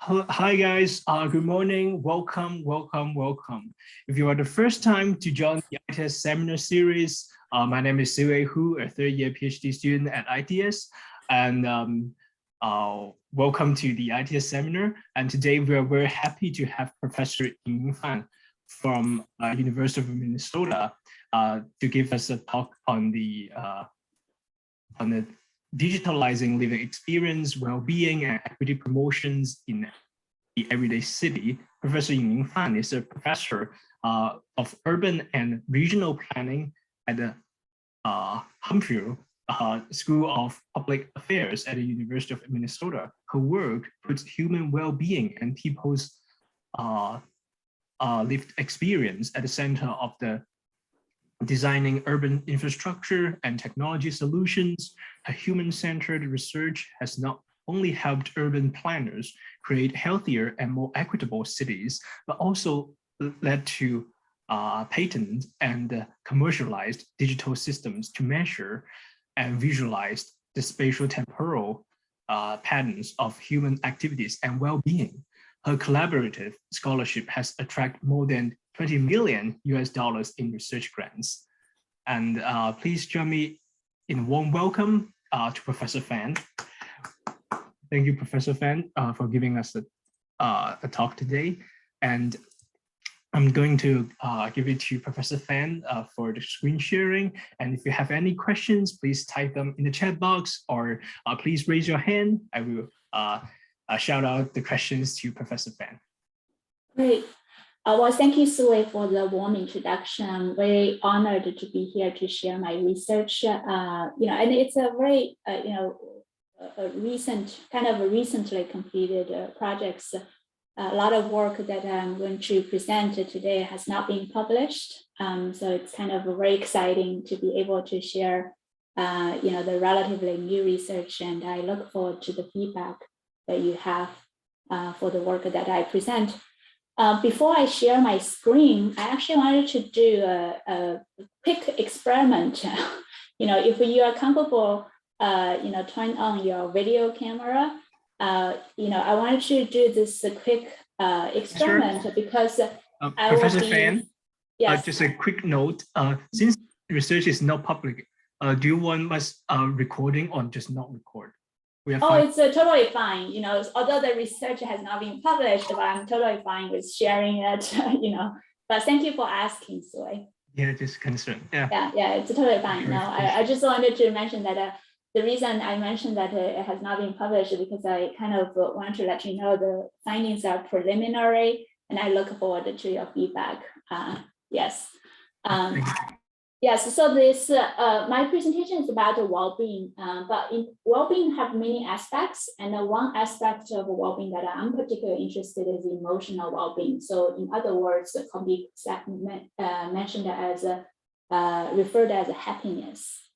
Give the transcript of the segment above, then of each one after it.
Hi guys, good morning, welcome. If you are the first time to join the ITS seminar series, my name is Siwei Hu, a third year PhD student at ITS, and welcome to the ITS seminar. And today we are very happy to have Professor Yingling from University of Minnesota to give us a talk on the digitalizing living experience, well-being, and equity promotions in the everyday city. Professor Yingling is a professor of urban and regional planning at the Humphrey School of Public Affairs at the University of Minnesota. Her work puts human well-being and people's lived experience at the center of the designing urban infrastructure and technology solutions. Her human-centered research has not only helped urban planners create healthier and more equitable cities, but also led to patent and commercialized digital systems to measure and visualize the spatial temporal patterns of human activities and well-being. Her collaborative scholarship has attracted more than $20 million in research grants. And please join me in warm welcome to Professor Fan. Thank you, Professor Fan, for giving us a talk today. And I'm going to give it to Professor Fan for the screen sharing. And if you have any questions, please type them in the chat box or please raise your hand. I will shout out the questions to Professor Fan. Great. Well, thank you, Sue, for the warm introduction. I'm very honored to be here to share my research. And it's a very, a recently completed projects. A lot of work that I'm going to present today has not been published. So it's kind of very exciting to be able to share, the relatively new research, and I look forward to the feedback that you have for the work that I present. Before I share my screen, I actually wanted to do a quick experiment. If you are comfortable, turn on your video camera. I wanted to do this quick experiment. Sure. Because Professor Fan, yes. Just a quick note. Since research is not public, do you want us recording or just not record? It's totally fine. Although the research has not been published, but I'm totally fine with sharing it. But thank you for asking, Soy. Yeah, just concerned. Yeah, it's totally fine. No, I just wanted to mention that the reason I mentioned that it has not been published because I kind of want to let you know the findings are preliminary, and I look forward to your feedback. Yes. Yes, so this my presentation is about well-being, but well-being have many aspects, and one aspect of well-being that I'm particularly interested in is emotional well-being. So in other words, it can be mentioned as referred as happiness.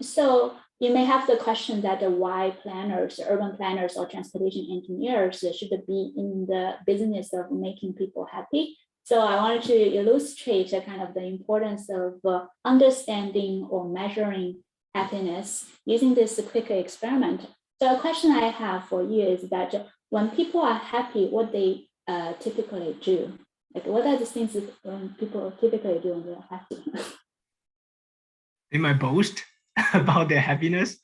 So you may have the question that why planners, urban planners, or transportation engineers should be in the business of making people happy. So I wanted to illustrate kind of the importance of understanding or measuring happiness using this quick experiment. So a question I have for you is that when people are happy, what they typically do? Like, what are the things that people typically do when they're happy? They might boast about their happiness.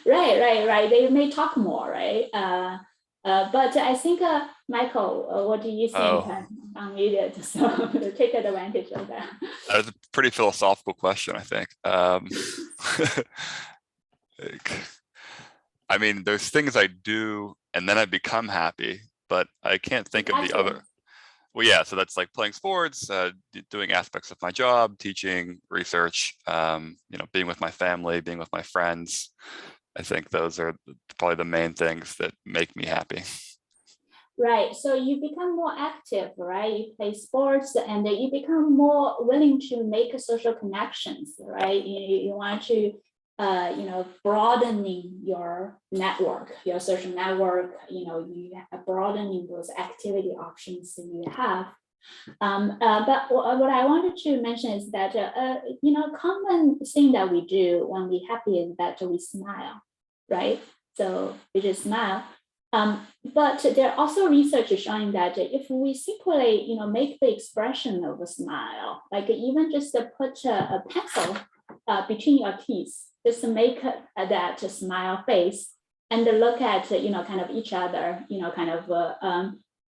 Right. They may talk more, right? But I think, Michael, what do you think? I'm unmuted, so take advantage of that. That's a pretty philosophical question, I think. I mean, there's things I do and then I become happy, but I can't think of the other. Well, yeah, so that's like playing sports, doing aspects of my job, teaching, research, being with my family, being with my friends. I think those are probably the main things that make me happy. Right, so you become more active, right? You play sports and you become more willing to make social connections, right? You want to, broadening your network, your social network, you are broadening those activity options that you have. But what I wanted to mention is that, common thing that we do when we're happy is that we smile, right? So we just smile. But there are also research showing that if we simply, make the expression of a smile, like even just put a pencil between your teeth, just to make that smile face and look at, kind of each other,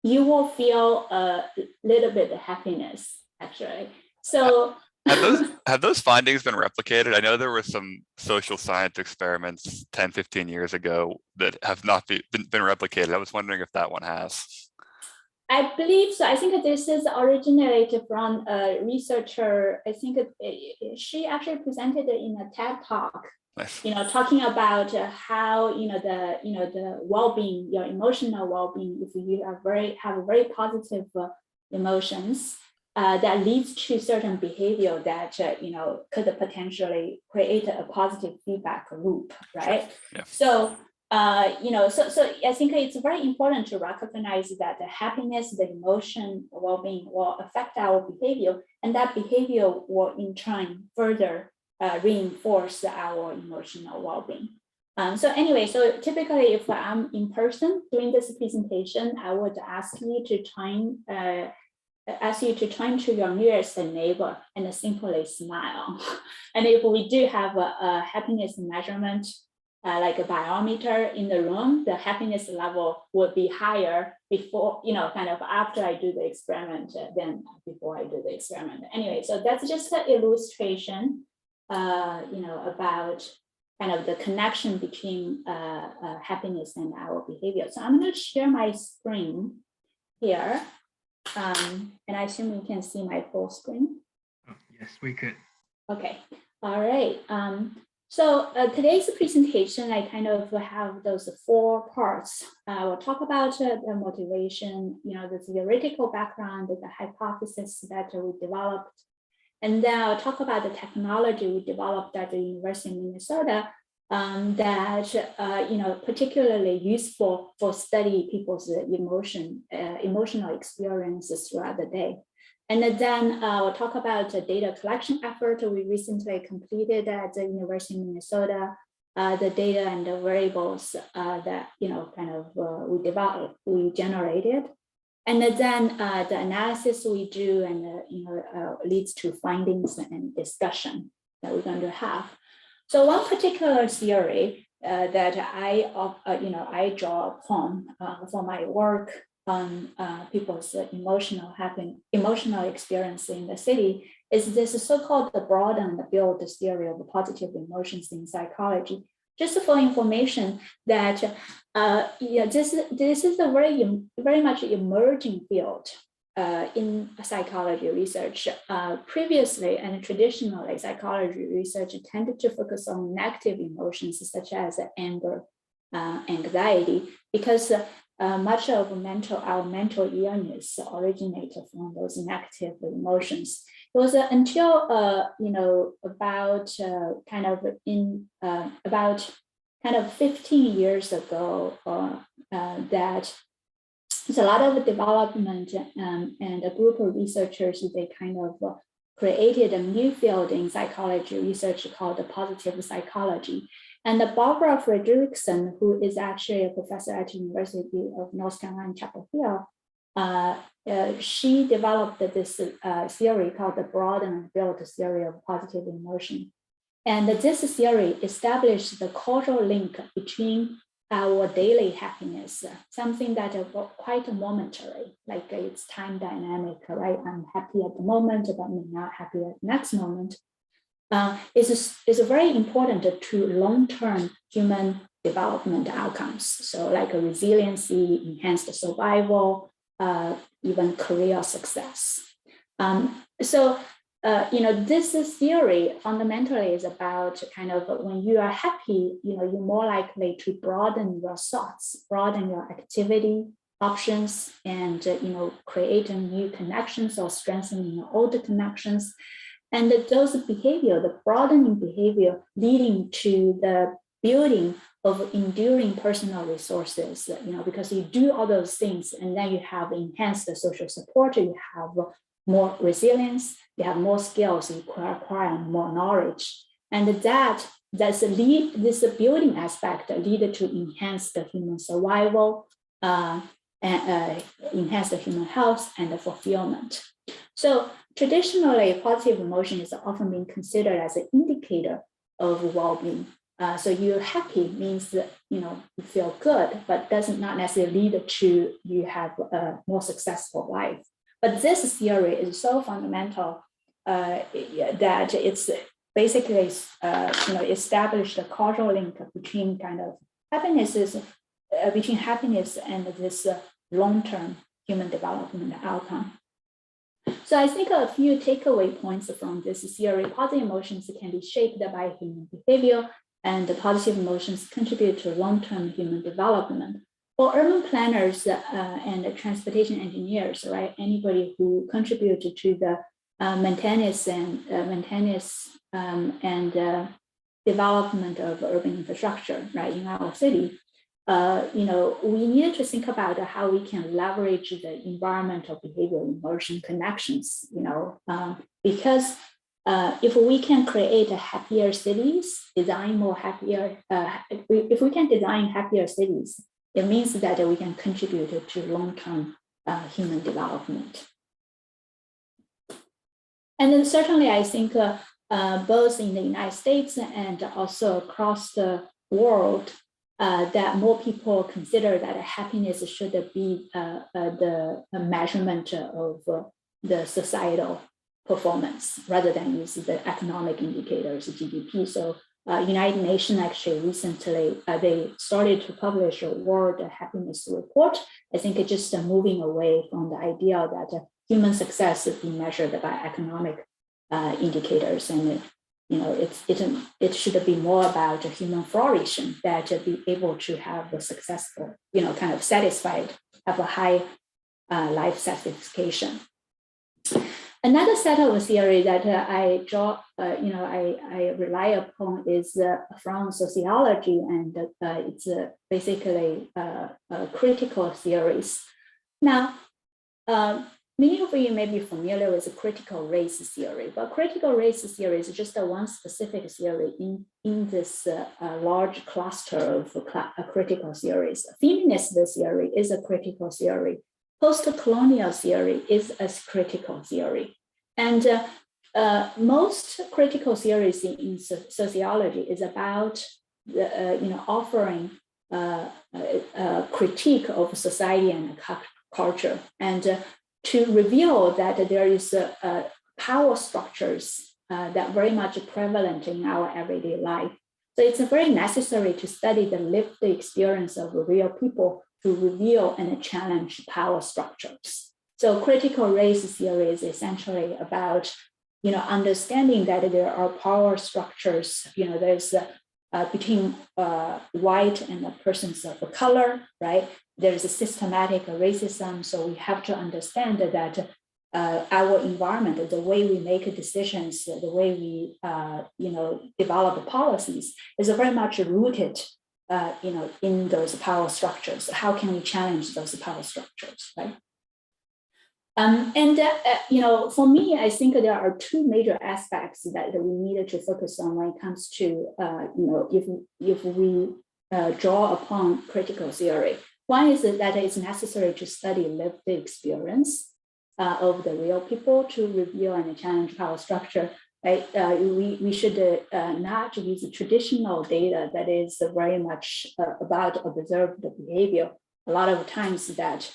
you will feel a little bit of happiness, actually. So have those findings been replicated? I know there were some social science experiments 10, 15 years ago that have not been replicated. I was wondering if that one has. I believe so. I think this is originated from a researcher. I think she actually presented it in a TED talk. Nice. Talking about how the well-being, your emotional well-being, if you have very positive emotions, that leads to certain behavior that could potentially create a positive feedback loop, right? Sure. Yeah. So so I think it's very important to recognize that the happiness, the emotion, well-being will affect our behavior, and that behavior will in turn further reinforce our emotional well-being. So anyway, so typically if I'm in person doing this presentation, I would ask you to turn to your nearest neighbor and simply smile. And if we do have a happiness measurement, like a biometer in the room, the happiness level would be higher before, kind of after I do the experiment than before I do the experiment. Anyway, so that's just an illustration, about kind of the connection between happiness and our behavior. So I'm going to share my screen here. And I assume you can see my full screen. Oh, yes, we could. Okay, all right. So today's presentation, I kind of have those 4 parts. We'll talk about the motivation, the theoretical background, the hypothesis that we developed. And then I'll talk about the technology we developed at the University of Minnesota that particularly useful for study people's emotional experiences throughout the day. And then we'll talk about the data collection effort we recently completed at the University of Minnesota, the data and the variables that we generated, and then the analysis we do and leads to findings and discussion that we're going to have. So one particular theory that I draw upon for my work on people's emotional experience in the city is this so-called the broaden and build theory of positive emotions in psychology. Just for information that this is a very much emerging field in psychology research. Previously and traditionally, psychology research tended to focus on negative emotions such as anger, anxiety, because much of our mental illness originated from those negative emotions. It was until about 15 years ago that there's a lot of development and a group of researchers, they kind of created a new field in psychology research called the positive psychology. And Barbara Fredrickson, who is actually a professor at the University of North Carolina, Chapel Hill, she developed this theory called the broaden and build theory of positive emotion. And this theory established the causal link between our daily happiness, something that is quite momentary, like it's time dynamic, right? I'm happy at the moment, but I'm not happy at the next moment. Is very important to long-term human development outcomes. So like a resiliency, enhanced survival, even career success. This theory fundamentally is about kind of when you are happy, you're more likely to broaden your thoughts, broaden your activity options, and create new connections or strengthening old connections. And those behavior, the broadening behavior, leading to the building of enduring personal resources, because you do all those things and then you have enhanced social support, you have more resilience, you have more skills, you acquire more knowledge. And that that's this building aspect lead to enhance the human survival, and enhance the human health and the fulfillment. So traditionally, positive emotion is often being considered as an indicator of well-being. So you're happy means that you feel good, but does not necessarily lead to you have a more successful life. But this theory is so fundamental that it's basically established a causal link between kind of between happiness and this long-term human development outcome. So I think a few takeaway points from this theory: positive emotions can be shaped by human behavior, and the positive emotions contribute to long-term human development. For urban planners and transportation engineers, right? Anybody who contributed to the maintenance and development of urban infrastructure, right, in our city, we need to think about how we can leverage the environmental behavioral emotion connections, because if we can create happier cities, if we can design happier cities, it means that we can contribute to long-term human development. And then certainly, I think both in the United States and also across the world, that more people consider that happiness should be the measurement of the societal performance rather than use the economic indicators, GDP. So United Nations actually recently, they started to publish a World Happiness Report. I think it's just moving away from the idea that human success is being measured by economic indicators, and it should be more about human flourishing, that be able to have a successful, kind of satisfied, have a high life satisfaction. Another set of theory that I rely upon is from sociology, and it's basically critical theories. Now, many of you may be familiar with the critical race theory, but critical race theory is just one specific theory in this large cluster of critical theories. Feminist theory is a critical theory. Post-colonial theory is a critical theory. And most critical theories in sociology is about offering a critique of society and culture, and to reveal that there is power structures that very much prevalent in our everyday life. So it's very necessary to study the lived experience of real people to reveal and challenge power structures. So critical race theory is essentially about, understanding that there are power structures. There's between white and persons of color, right? There's a systematic racism. So we have to understand that our environment, the way we make decisions, the way we, develop policies is very much rooted, in those power structures. How can we challenge those power structures, right? For me, I think there are two major aspects that we needed to focus on when it comes to, if we draw upon critical theory. One is that it's necessary to study lived experience of the real people to reveal and challenge power structure. Right? We should not use traditional data that is very much about observed behavior. A lot of times that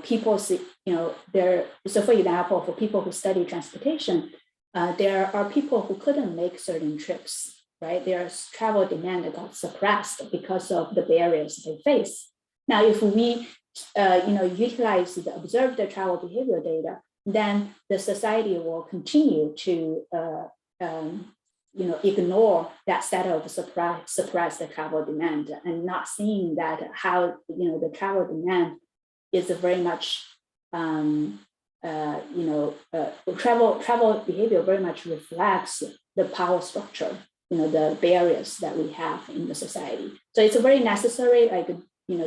people see, so for example, for people who study transportation, there are people who couldn't make certain trips, right? Their travel demand got suppressed because of the barriers they face. Now, if we, utilize the observed travel behavior data, then the society will continue to, ignore that set of suppress the travel demand, and not seeing that how, the travel demand is very much, travel behavior very much reflects the power structure, the barriers that we have in the society. So it's very necessary,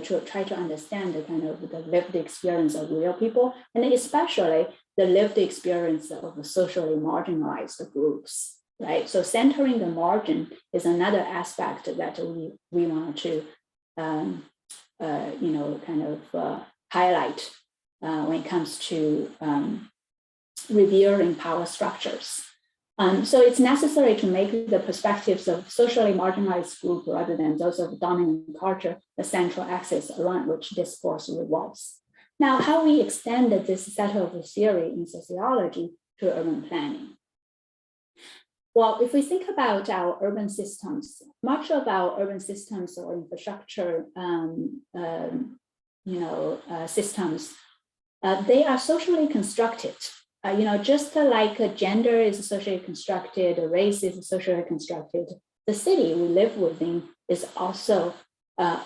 to try to understand the kind of the lived experience of real people, and especially the lived experience of socially marginalized groups. right? So centering the margin is another aspect that we want to, highlight when it comes to revealing power structures. So it's necessary to make the perspectives of socially marginalized group rather than those of dominant culture the central axis around which discourse revolves. Now, how we extend this set of theory in sociology to urban planning? Well, if we think about our urban systems, much of our urban systems or infrastructure systems, they are socially constructed. Just like gender is socially constructed, race is socially constructed, the city we live within is also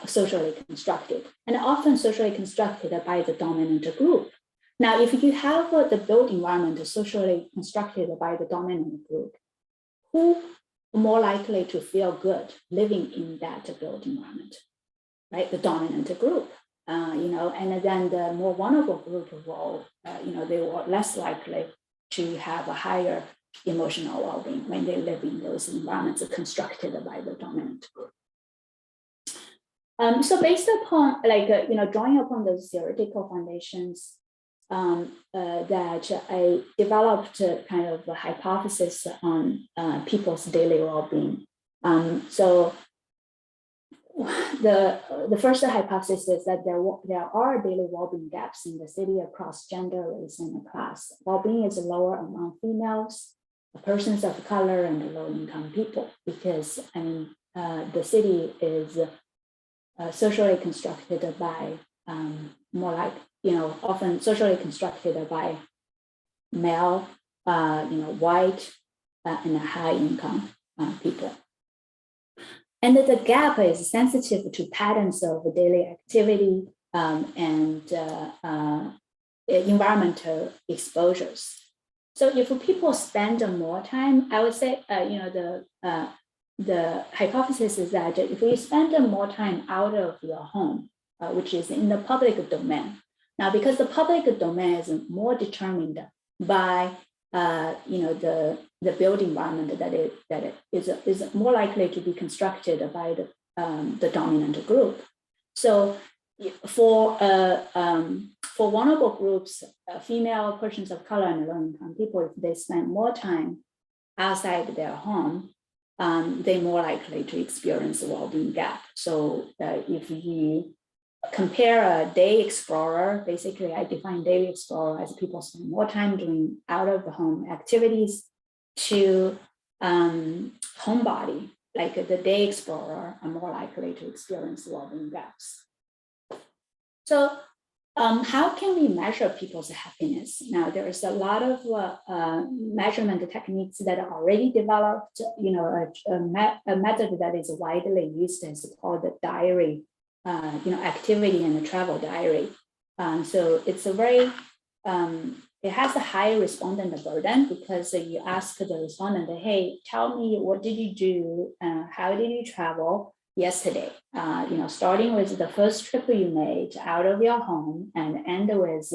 socially constructed, and often socially constructed by the dominant group. Now, if you have the built environment socially constructed by the dominant group, who more likely to feel good living in that built environment, right? The dominant group. And then the more vulnerable group will, they were less likely to have a higher emotional well-being when they live in those environments constructed by the dominant group. So based upon drawing upon those theoretical foundations, that I developed a kind of a hypothesis on people's daily well-being. So the first hypothesis is that there are daily well-being gaps in the city across gender, race, and class. Well-being is lower among females, persons of color, and low-income people, because the city is socially constructed by more like often socially constructed by male, white, and high-income people. And the gap is sensitive to patterns of daily activity and environmental exposures. So if people spend more time, I would say, the hypothesis is that if we spend more time out of your home, which is in the public domain, now because the public domain is more determined by the built environment that it is more likely to be constructed by the dominant group. So for vulnerable groups, female, persons of color, and low-income people, if they spend more time outside their home, they're more likely to experience a well-being gap. So if you compare a day explorer, basically I define daily explorer as people spend more time doing out of the home activities, to homebody, like the day explorer, are more likely to experience well-being gaps. So how can we measure people's happiness? Now, there's a lot of measurement techniques that are already developed. A method that is widely used is called the diary, activity and travel diary. So it's a very, it has a high respondent burden, because you ask the respondent, hey, tell me, what did you do? How did you travel yesterday? Starting with the first trip you made out of your home and end with,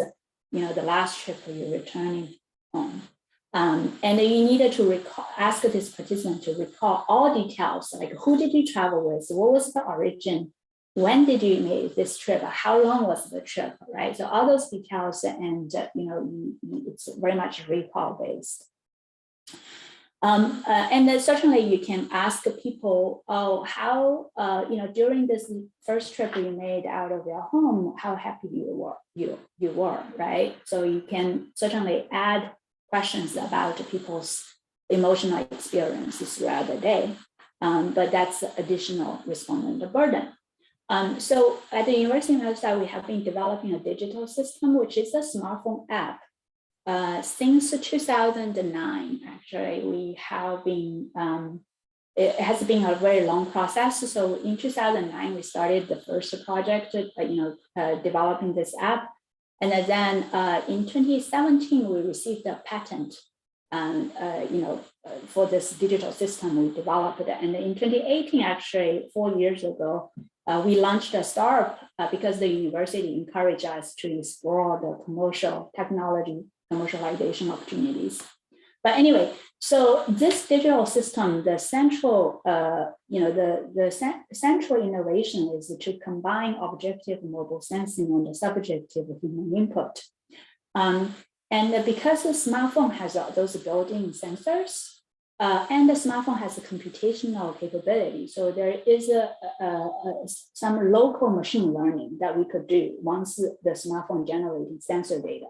the last trip you're returning home. And you needed to ask this participant to recall all details, like who did you travel with? What was the origin? When did you make this trip? How long was the trip, right? So all those details, and it's very much recall based. And then certainly you can ask people, how during this first trip you made out of your home, how happy you were, right? So you can certainly add questions about people's emotional experiences throughout the day, but that's additional respondent burden. So at the University of Minnesota, we have been developing a digital system, which is a smartphone app. Since 2009, actually, we have been, it has been a very long process. So in 2009, we started the first project, developing this app. And then in 2017, we received a patent, for this digital system we developed. And in 2018, actually, 4 years ago, we launched a startup because the university encouraged us to explore the commercialization opportunities. But anyway, so this digital system, the central, central innovation is to combine objective mobile sensing and the subjective human input. And because the smartphone has those built-in sensors, and the smartphone has a computational capability, so there is some local machine learning that we could do once the smartphone generated sensor data.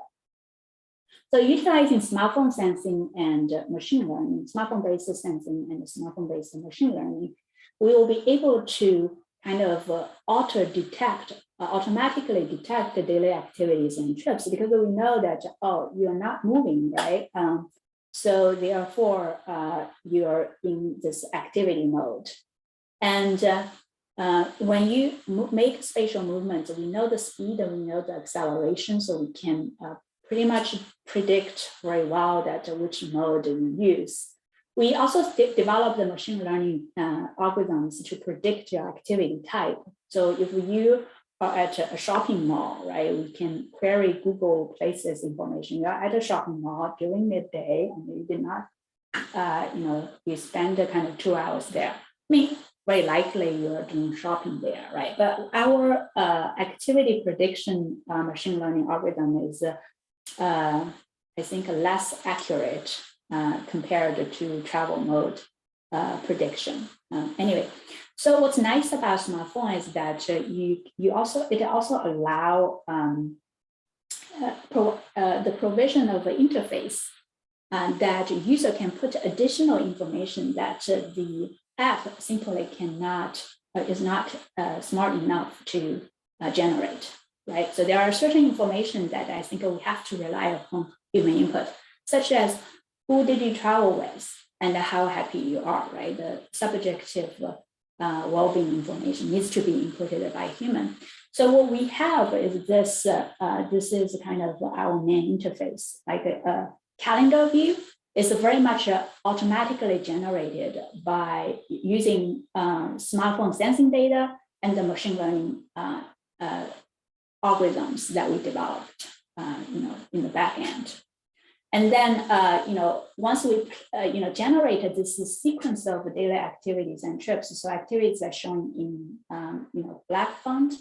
So utilizing smartphone sensing and machine learning, smartphone-based sensing and smartphone-based machine learning, we will be able to kind of automatically detect the daily activities and trips, because we know that, oh, you're not moving, right? So therefore, you're in this activity mode. And when you make spatial movements, we know the speed and we know the acceleration, so we can pretty much predict very well that which mode you use. We also developed the machine learning algorithms to predict your activity type. So if you are at a shopping mall, right, we can query Google Places information. You're at a shopping mall during midday, and you did not, you spend kind of 2 hours there. I mean, very likely you're doing shopping there, right? But our activity prediction machine learning algorithm is, I think, less accurate compared to travel mode prediction. Anyway, so what's nice about smartphone is that it also allow the provision of an interface that user can put additional information that the app simply cannot, is not smart enough to generate, right? So there are certain information that I think we have to rely upon human input, such as who did you travel with and how happy you are, right? The subjective well-being information needs to be inputted by human. So what we have is this, this is kind of our main interface, like a calendar view is very much automatically generated by using smartphone sensing data and the machine learning algorithms that we developed, in the back end. And then, once we, generated this sequence of daily activities and trips, so activities are shown in, black font,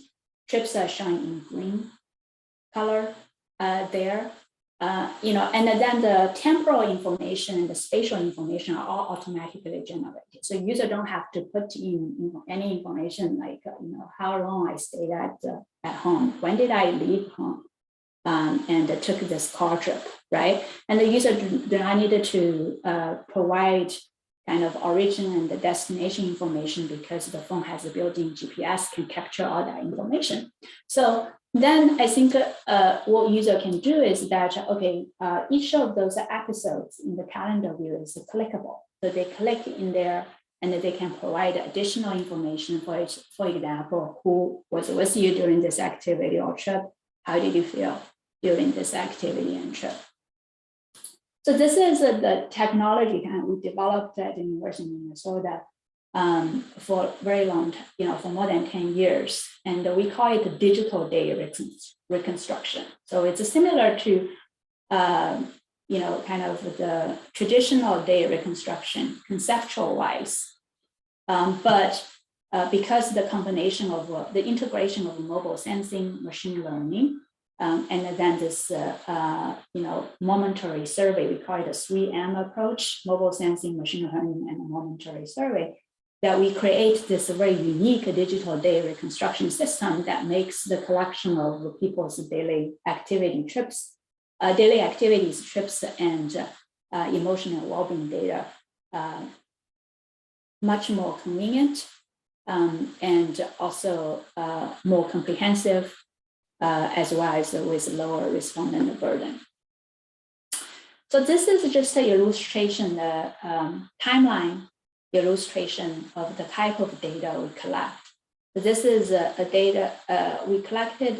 trips are shown in green color there, and then the temporal information and the spatial information are all automatically generated. So user don't have to put in any information like, how long I stayed at home, when did I leave home, and took this car trip, right? And the user do not need to provide kind of origin and the destination information because the phone has a built-in GPS, can capture all that information. So then I think what user can do is that, okay, each of those episodes in the calendar view is clickable. So they click in there and they can provide additional information. For example, who was with you during this activity or trip? How did you feel during this activity and trip? So this is the technology kind of we developed at the University of Minnesota for very long, for more than 10 years. And we call it the digital day reconstruction. So it's similar to, kind of the traditional day reconstruction conceptual wise. But because the combination of the integration of mobile sensing, machine learning, and then this, momentary survey, we call it a 3M approach, mobile sensing, machine learning, and a momentary survey, that we create this very unique digital day reconstruction system that makes the collection of people's daily activity trips, trips, and emotional well-being data much more convenient and also more comprehensive, as well as with lower respondent burden. So this is just an illustration, the timeline illustration of the type of data we collect. So this is a data, we collected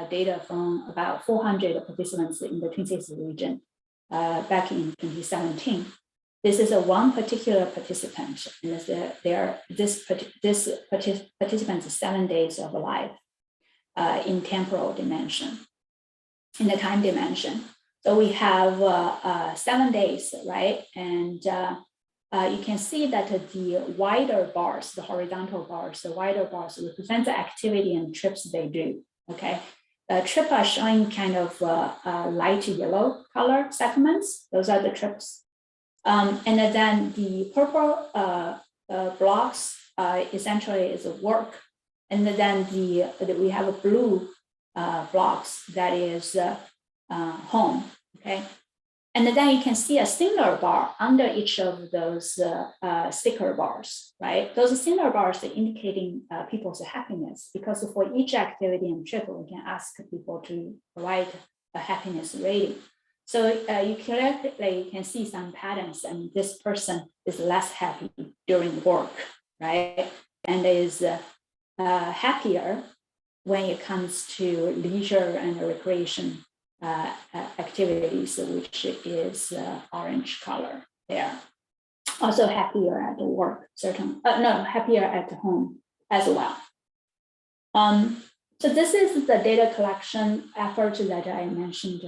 data from about 400 participants in the Twin Cities region back in 2017. This is one particular participant, and this participant's 7 days of life in temporal dimension, in the time dimension. So we have 7 days, right? And you can see that the wider bars, the horizontal bars, the wider bars represent the activity and trips they do, okay? Trip are showing kind of light yellow color segments. Those are the trips. And then the purple blocks essentially is work. And then we have a blue blocks that is home, okay? And then you can see a single bar under each of those sticker bars, right? Those single bars are indicating people's happiness, because for each activity and trip, we can ask people to provide a happiness rating. So you clearly can see some patterns, and this person is less happy during work, right? And is happier when it comes to leisure and recreation activities, which is orange color there. Also happier at work, happier at home as well. So this is the data collection effort that I mentioned.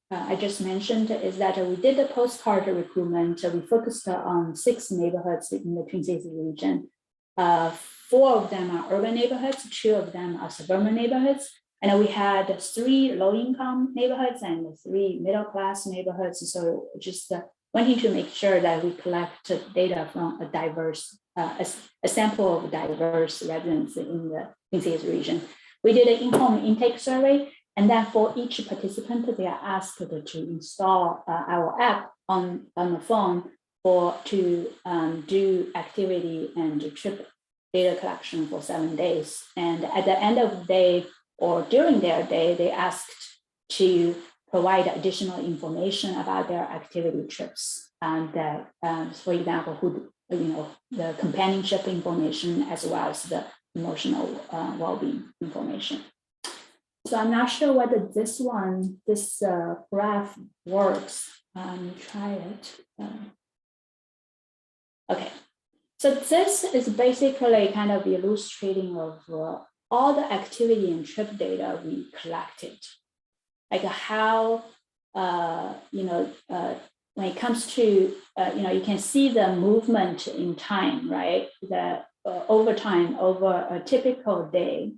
I just mentioned is that we did the postcard recruitment. We focused on 6 neighborhoods in the Twin Cities region. 4 of them are urban neighborhoods, 2 of them are suburban neighborhoods. And we had 3 low-income neighborhoods and 3 middle-class neighborhoods. So just wanting to make sure that we collect data from a diverse, a sample of diverse residents in the Twin Cities region. We did an in-home intake survey, and then for each participant, they are asked to install our app on the phone to do activity and trip data collection for 7 days. And at the end of the day, or during their day, they asked to provide additional information about their activity trips. And for example, the companionship information, as well as the emotional well-being information. So I'm not sure whether this graph works. Try it. Okay, so this is basically kind of illustrating of all the activity and trip data we collected, like how, when it comes to, you can see the movement in time, right? The over time, over a typical day,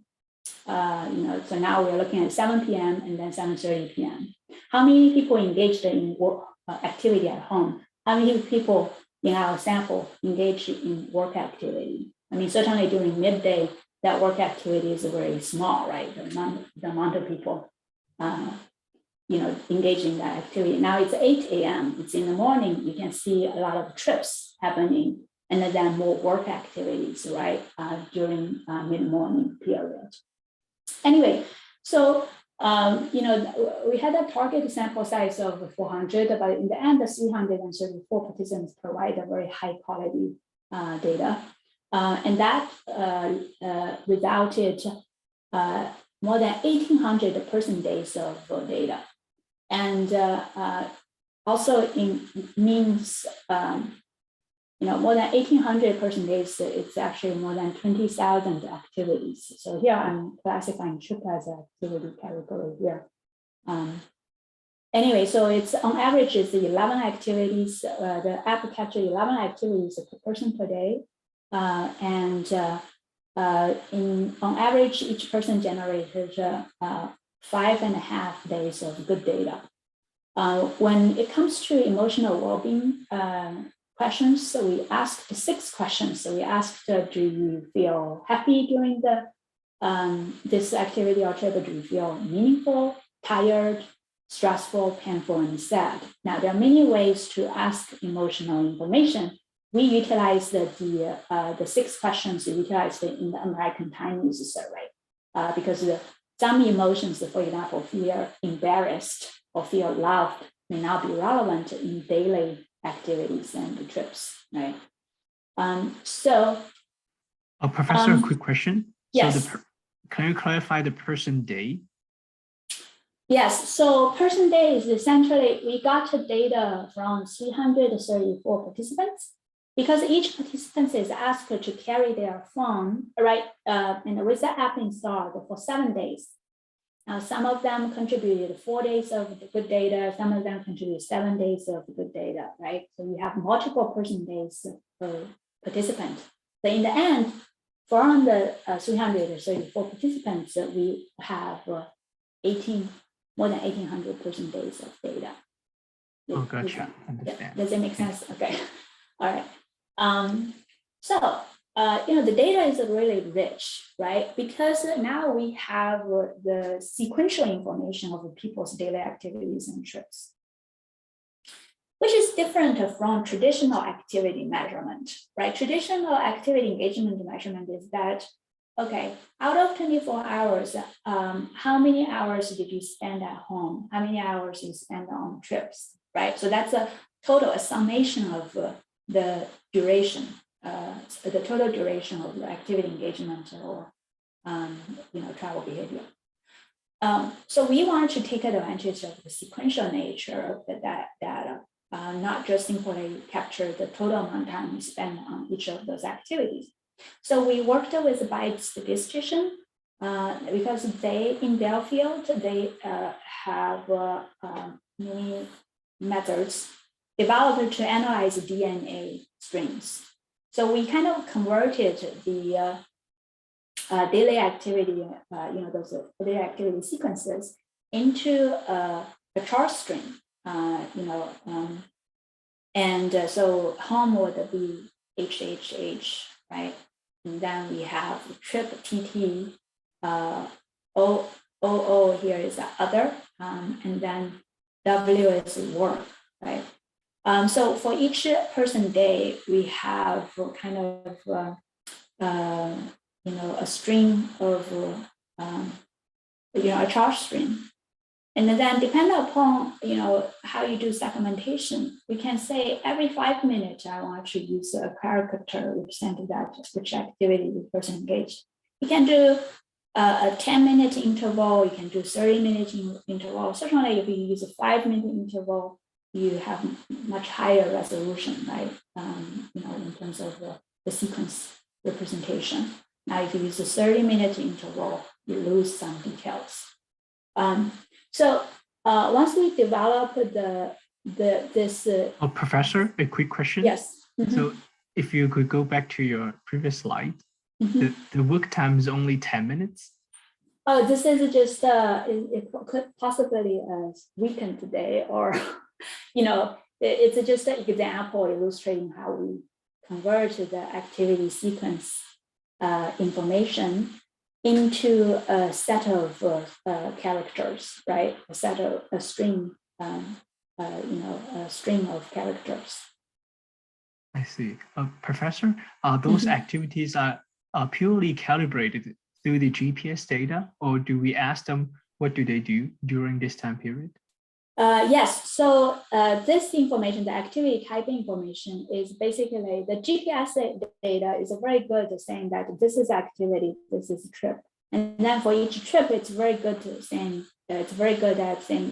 so now we're looking at 7 p.m. and then 7:30 p.m. How many people engaged in work activity at home? How many people in our sample engaged in work activity? I mean, certainly during midday, that work activity is very small, right? The amount of people, engaged in that activity. Now it's 8 a.m. It's in the morning. You can see a lot of trips happening, and then more work activities, right? During mid-morning period. Anyway, so we had a target sample size of 400, but in the end, the 334 participants provide a very high quality data. And that resulted more than 1,800 person days of data. And also means, more than 1,800 person days, it's actually more than 20,000 activities. So here I'm classifying trip as an activity category here. Anyway, so it's on average, it's 11 activities. The app captures 11 activities per person per day. On average, each person generated 5.5 days of good data. When it comes to emotional well-being questions, so we asked 6 questions. So we asked, do you feel happy during this activity or trip? Do you feel meaningful, tired, stressful, painful, and sad? Now, there are many ways to ask emotional information. We utilized the 6 questions utilized in the American Times survey because some emotions, for example, fear embarrassed or feel loved, may not be relevant in daily activities and trips, right? Professor, a quick question. Yes. So can you clarify the person day? Yes, so person day is essentially, we got the data from 334 participants. Because each participant is asked to carry their phone, right, and with the app installed for 7 days. Now, some of them contributed 4 days of good data, some of them contributed 7 days of good data, right? So you have multiple person days per participant. So in the end, from the 334 participants, we have more than 1,800 person days of data. Oh, gotcha. Understand. Does it make sense? Okay. All right. So, the data is really rich, right? Because now we have the sequential information of people's daily activities and trips, which is different from traditional activity measurement, right? Traditional activity engagement measurement is that, okay, out of 24 hours, how many hours did you spend at home? How many hours you spend on trips, right? So that's a summation of the duration, the total duration of the activity engagement or travel behavior. So we want to take advantage of the sequential nature of the data, not just simply capture the total amount of time we spend on each of those activities. So we worked with a biostatistician because in their field, they have many methods developed to analyze DNA strings. So we kind of converted the daily activity, those daily activity sequences into a chart string, so home would be HHH, right? And then we have trip TT, OO here is other, and then W is work, right? So for each person day, we have kind of a string of a chart string, and then depending upon how you do segmentation, we can say every 5 minutes I want to use a caricature representing that which activity the person engaged. You can do a 10-minute interval, you can do 30-minute interval. Certainly, if you use a 5-minute interval, you have much higher resolution, right? In terms of the sequence representation. Now, if you use a 30-minute interval, you lose some details. So once we develop this. Professor, a quick question. Yes. Mm-hmm. So if you could go back to your previous slide, mm-hmm. the work time is only 10 minutes. Oh, this is just it could possibly weaken today, or it's just an example illustrating how we convert the activity sequence information into a set of characters, right? A string, a string of characters. I see. Professor, those mm-hmm. activities are purely calibrated through the GPS data, or do we ask them what do they do during this time period? Yes, so this information, the activity type information, is basically the GPS data is very good at saying that this is activity, this is trip. And then for each trip, it's very good at saying,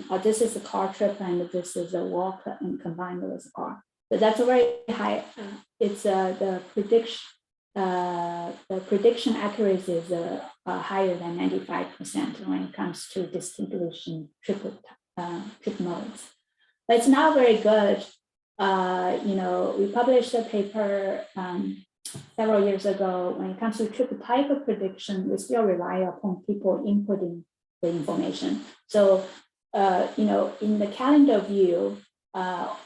oh, this is a car trip and this is a walk and combined with a car. So that's a very high, it's the prediction accuracy is higher than 95% when it comes to distinguishing trip modes. But it's not very good. We published a paper several years ago. When it comes to trip type of prediction, we still rely upon people inputting the information. So, in the calendar view,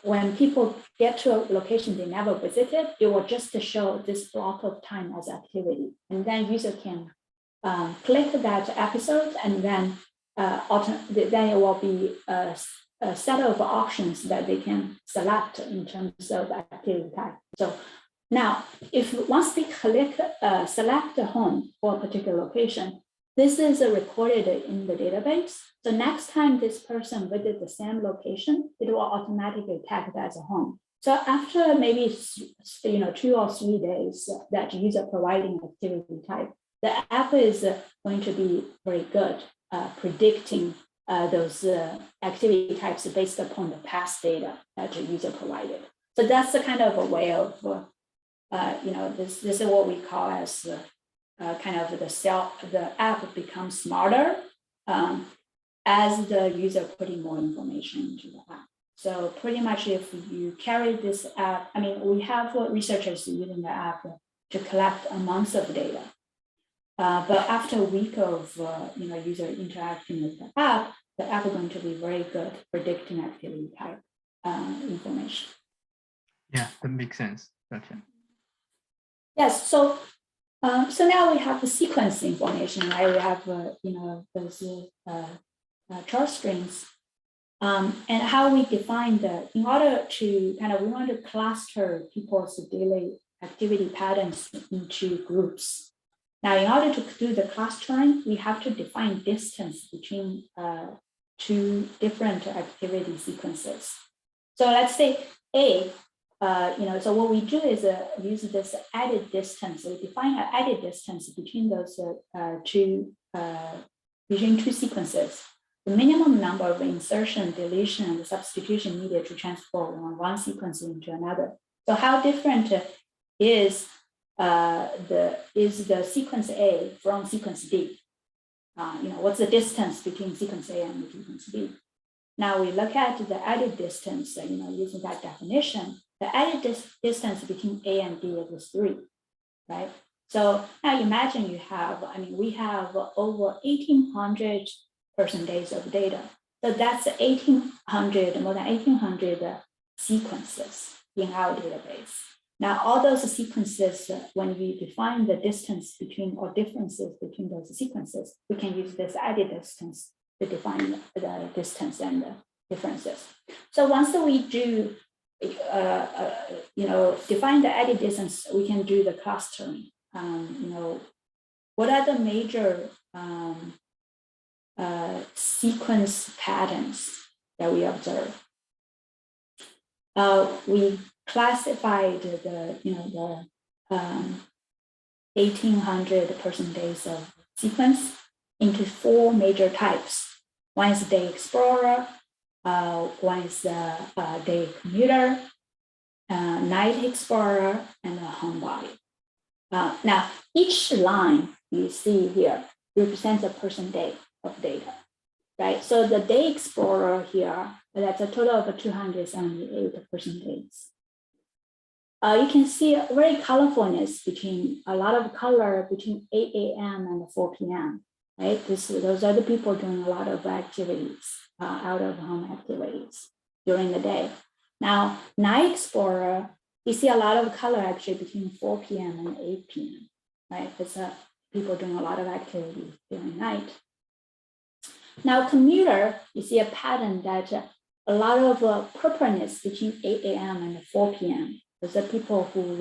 when people get to a location they never visited, it will just show this block of time as activity. And then user can click that episode, and then then it will be a set of options that they can select in terms of activity type. So now, if once they click select a home for a particular location, this is recorded in the database. So next time this person visits the same location, it will automatically tag it as a home. So after maybe 2 or 3 days that user providing activity type, the app is going to be very good predicting those activity types based upon the past data that the user provided. So that's the kind of a way of, this is what we call as kind of the app becomes smarter as the user putting more information into the app. So pretty much if you carry this app, I mean, we have researchers using the app to collect a month of data. But after a week of user interacting with the app is going to be very good predicting activity type information. Yeah, that makes sense. Gotcha. Yes. So so now we have the sequence information, right? We have those chart strings. And how we define in order to we want to cluster people's daily activity patterns into groups. Now, in order to do the clustering, we have to define distance between two different activity sequences. So let's say A, so what we do is use this added distance. We define an added distance between those two sequences. The minimum number of insertion, deletion, and substitution needed to transform one sequence into another. So how different is the sequence A from sequence B? What's the distance between sequence A and sequence B? Now we look at the added distance, using that definition. The added distance between A and B is 3, right? So now imagine we have over 1,800 person days of data. So that's more than 1,800 sequences in our database. Now, all those sequences, when we define the distance between or differences between those sequences, we can use this added distance to define the distance and the differences. So once we do, define the added distance, we can do the clustering. What are the major sequence patterns that we observe? We classified the 1,800 person days of sequence into 4 major types. One is day explorer, one is day commuter, night explorer, and a homebody. Now, each line you see here represents a person day of data, right? So the day explorer here, that's a total of 278 person days. You can see a very colorfulness a lot of color between 8 a.m. and 4 p.m., right? Those are the people doing a lot of activities, out of home activities during the day. Now, night explorer, you see a lot of color actually between 4 p.m. and 8 p.m., right? It's people doing a lot of activity during night. Now, commuter, you see a pattern that a lot of purpleness between 8 a.m. and 4 p.m. Those are people who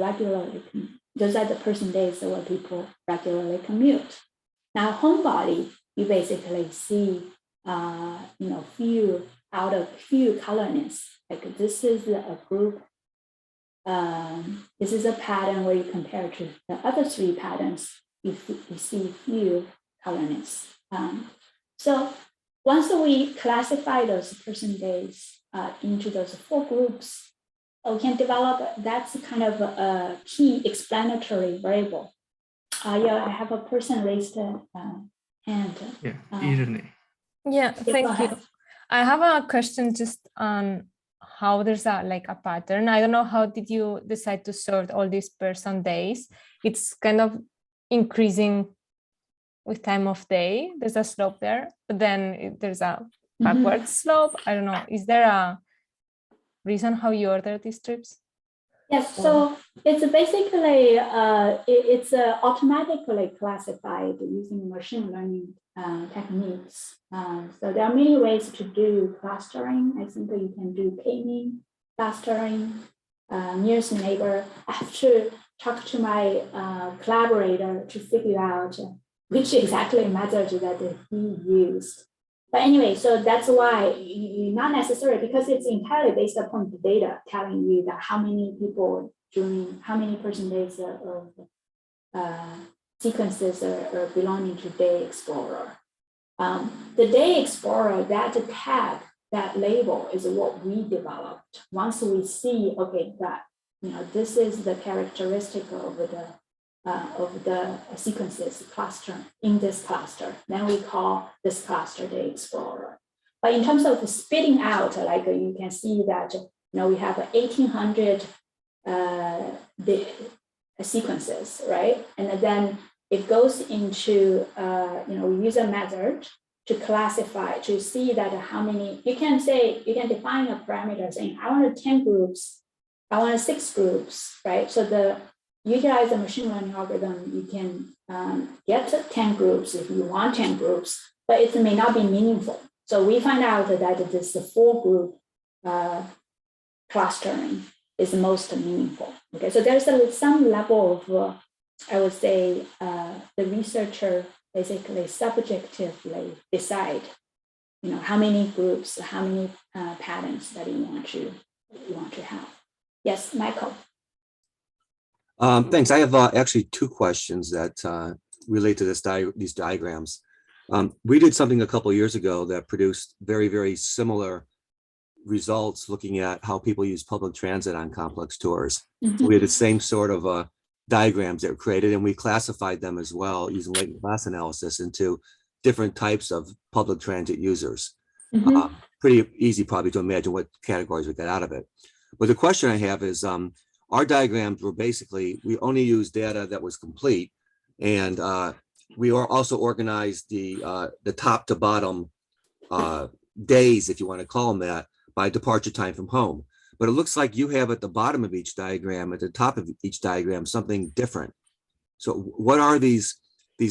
those are the person days where people regularly commute. Now, homebody, you basically see, few colorness. Like this is a group. This is a pattern where you compare to the other 3 patterns, you see few colorness. So once we classify those person days into those 4 groups, we can develop, that's kind of a key explanatory variable. Yeah, I have a person raised a hand. Yeah, easily. Yeah, thank you. I have a question just on how there's a pattern. I don't know, how did you decide to sort all these person days? It's kind of increasing with time of day. There's a slope there, but then there's a backward slope. I don't know. Is there a reason how you order these trips? Yes, so it's basically, it's automatically classified using machine learning techniques. So there are many ways to do clustering. I think you can do k-mean clustering, nearest neighbor. I have to talk to my collaborator to figure out which exactly method that he used. But anyway, so that's why you not necessarily, because it's entirely based upon the data telling you that how many people doing, how many person days of sequences are belonging to Day Explorer. The Day Explorer, that tag, that label is what we developed. Once we see, okay, that this is the characteristic of the of the sequences cluster in this cluster. Then we call this cluster the explorer. But in terms of spitting out, like you can see that we have 1,800 the sequences, right? And then it goes into we use a method to classify, to see that how many, you can define a parameter saying I want 10 groups, I want 6 groups, right? So utilize the machine learning algorithm, you can get 10 groups if you want 10 groups, but it may not be meaningful. So we find out that this 4-group clustering is the most meaningful. Okay, so there's some level of, I would say, the researcher basically subjectively decide, how many groups, how many patterns that you want to have. Yes, Michael. Thanks. I have actually 2 questions that relate to these diagrams. We did something a couple of years ago that produced very, very similar results looking at how people use public transit on complex tours. Mm-hmm. We had the same sort of diagrams that were created, and we classified them as well using latent class analysis into different types of public transit users. Mm-hmm. Pretty easy probably to imagine what categories we got out of it. But the question I have is, our diagrams were basically, we only used data that was complete, and we are also organized the top to bottom days, if you want to call them that, by departure time from home. But it looks like you have at the bottom of each diagram, at the top of each diagram, something different. So what are these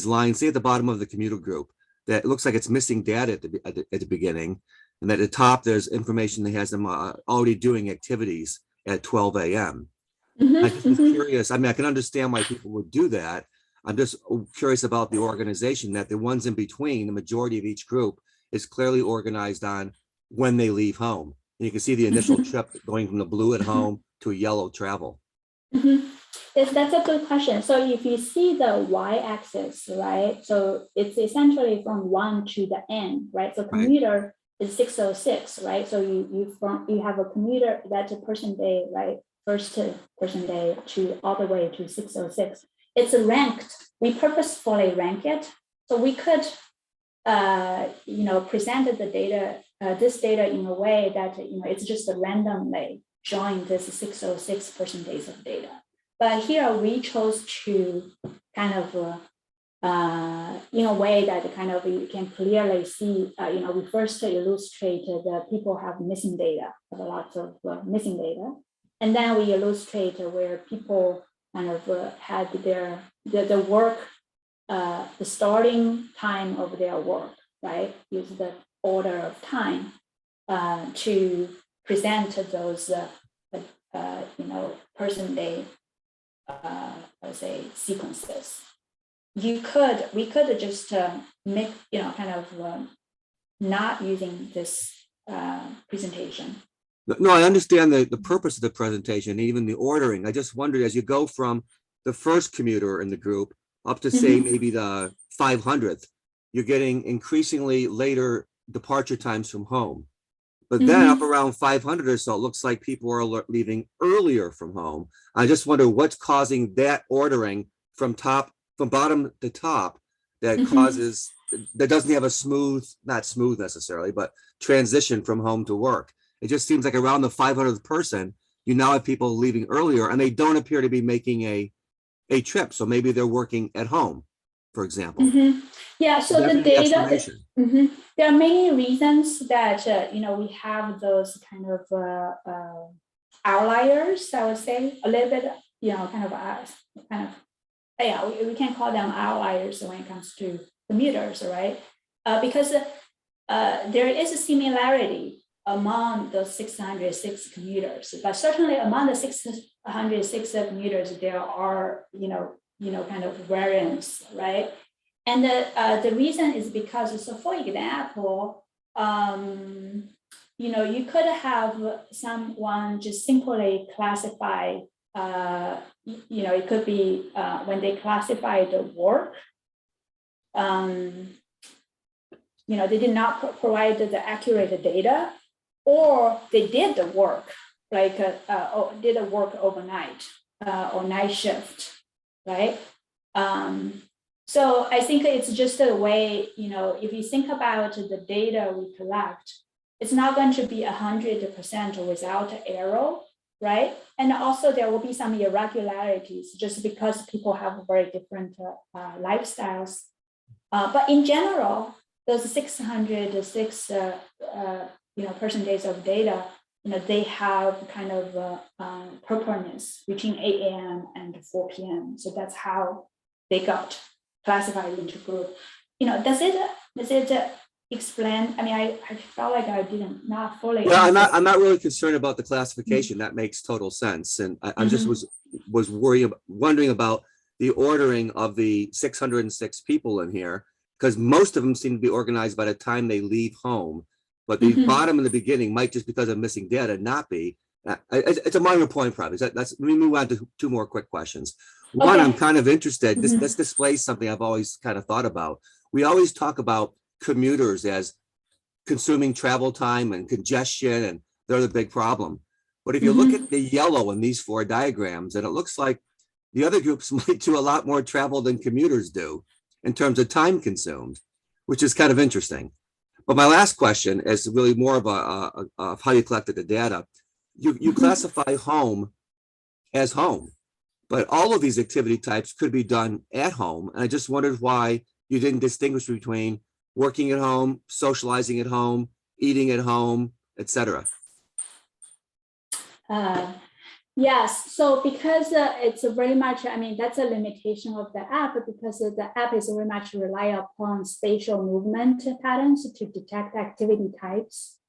lines, say at the bottom of the commuter group, that looks like it's missing data at the beginning, and at the top there's information that has them already doing activities at 12 a.m. Mm-hmm. I just was curious. I mean, I can understand why people would do that. I'm just curious about the organization, that the ones in between, the majority of each group is clearly organized on when they leave home. And you can see the initial trip going from the blue at home to a yellow travel. Mm-hmm. Yes, that's a good question. So if you see the y-axis, right? So it's essentially from 1 to the n, right? So commuter is 606, right? So you have a commuter, that's a person day, right? First person day to all the way to 606. It's ranked. We purposefully rank it, so we could, present the data, this data in a way that it's just randomly showing this 606 person days of data. But here we chose to kind of, in a way that kind of you can clearly see, we first illustrated that people have missing data, have lots of missing data. And then we illustrate where people kind of had the work, the starting time of their work, right? Use the order of time to present those, person day, let's say, sequences. We could just make, kind of not using this presentation. No, I understand the purpose of the presentation, even the ordering. I just wondered, as you go from the first commuter in the group up to say maybe the 500th, you're getting increasingly later departure times from home. But then up around 500 or so, it looks like people are leaving earlier from home. I just wonder what's causing that ordering from bottom to top that causes, that doesn't have a not smooth necessarily, but transition from home to work. It just seems like around the 500th person, you now have people leaving earlier, and they don't appear to be making a trip. So maybe they're working at home, for example. Yeah, so the data, there are many reasons that, we have those kind of outliers, I would say, a little bit, yeah, we can call them outliers when it comes to commuters, right? Because there is a similarity among the 606 commuters, but certainly among the 606 commuters, there are, kind of variance, right? And the reason is because, so for example, you could have someone just simply classify, it could be when they classify the work, they did not provide the accurate data, or they did the work, like did the work overnight or night shift, right? So I think it's just a way, if you think about the data we collect, it's not going to be 100% without error, right? And also there will be some irregularities just because people have very different lifestyles. But in general, those 606 person days of data, they have kind of properness between 8 a.m. and 4 p.m. So that's how they got classified into group. Does it explain? I mean, I felt like I didn't not fully. Well, I'm not really concerned about the classification. That makes total sense. And I just was wondering about the ordering of the 606 people in here, because most of them seem to be organized by the time they leave home. But the bottom in the beginning might, just because of missing data, not be. It's a minor point, probably. Let me move on to two more quick questions. One, I'm kind of interested. This displays something I've always kind of thought about. We always talk about commuters as consuming travel time and congestion, and they're the big problem. But if you look at the yellow in these 4 diagrams, and it looks like the other groups might do a lot more travel than commuters do in terms of time consumed, which is kind of interesting. But my last question is really more of how you collected the data. You classify home as home, but all of these activity types could be done at home. And I just wondered why you didn't distinguish between working at home, socializing at home, eating at home, etc. Yes, so because it's very much, I mean, that's a limitation of the app, because the app is very much rely upon spatial movement patterns to detect activity types.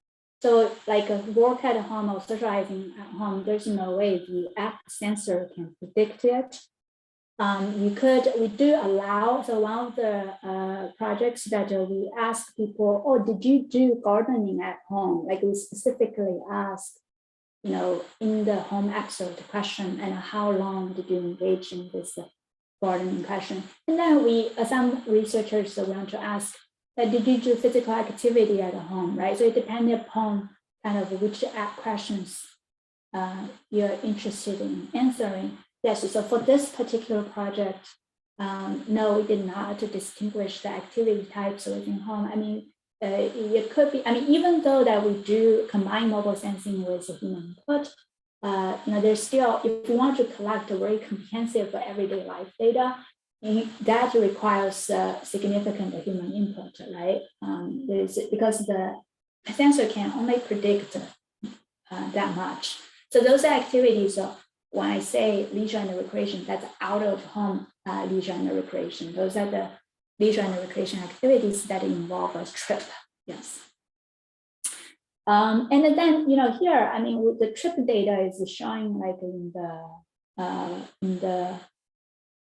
So like work at home or socializing at home, there's no way the app sensor can predict it. We do allow, so one of the projects that we ask people, oh, did you do gardening at home? Like we specifically ask, in the home episode question, and how long did you engage in this gardening question? And then some researchers want to ask, did you do physical activity at home, right? So it depends upon kind of which app questions you're interested in answering. Yes, so for this particular project, no, we did not distinguish the activity types within home. I mean, it could be, I mean, even though that we do combine mobile sensing with human input, there's still, if we want to collect a very comprehensive everyday life data, that requires significant human input, right? Because the sensor can only predict that much. So those activities, when I say leisure and recreation, that's out of home leisure and recreation. Those are the leisure and recreation activities that involve a trip. Yes. And then, here, I mean, the trip data is showing like in the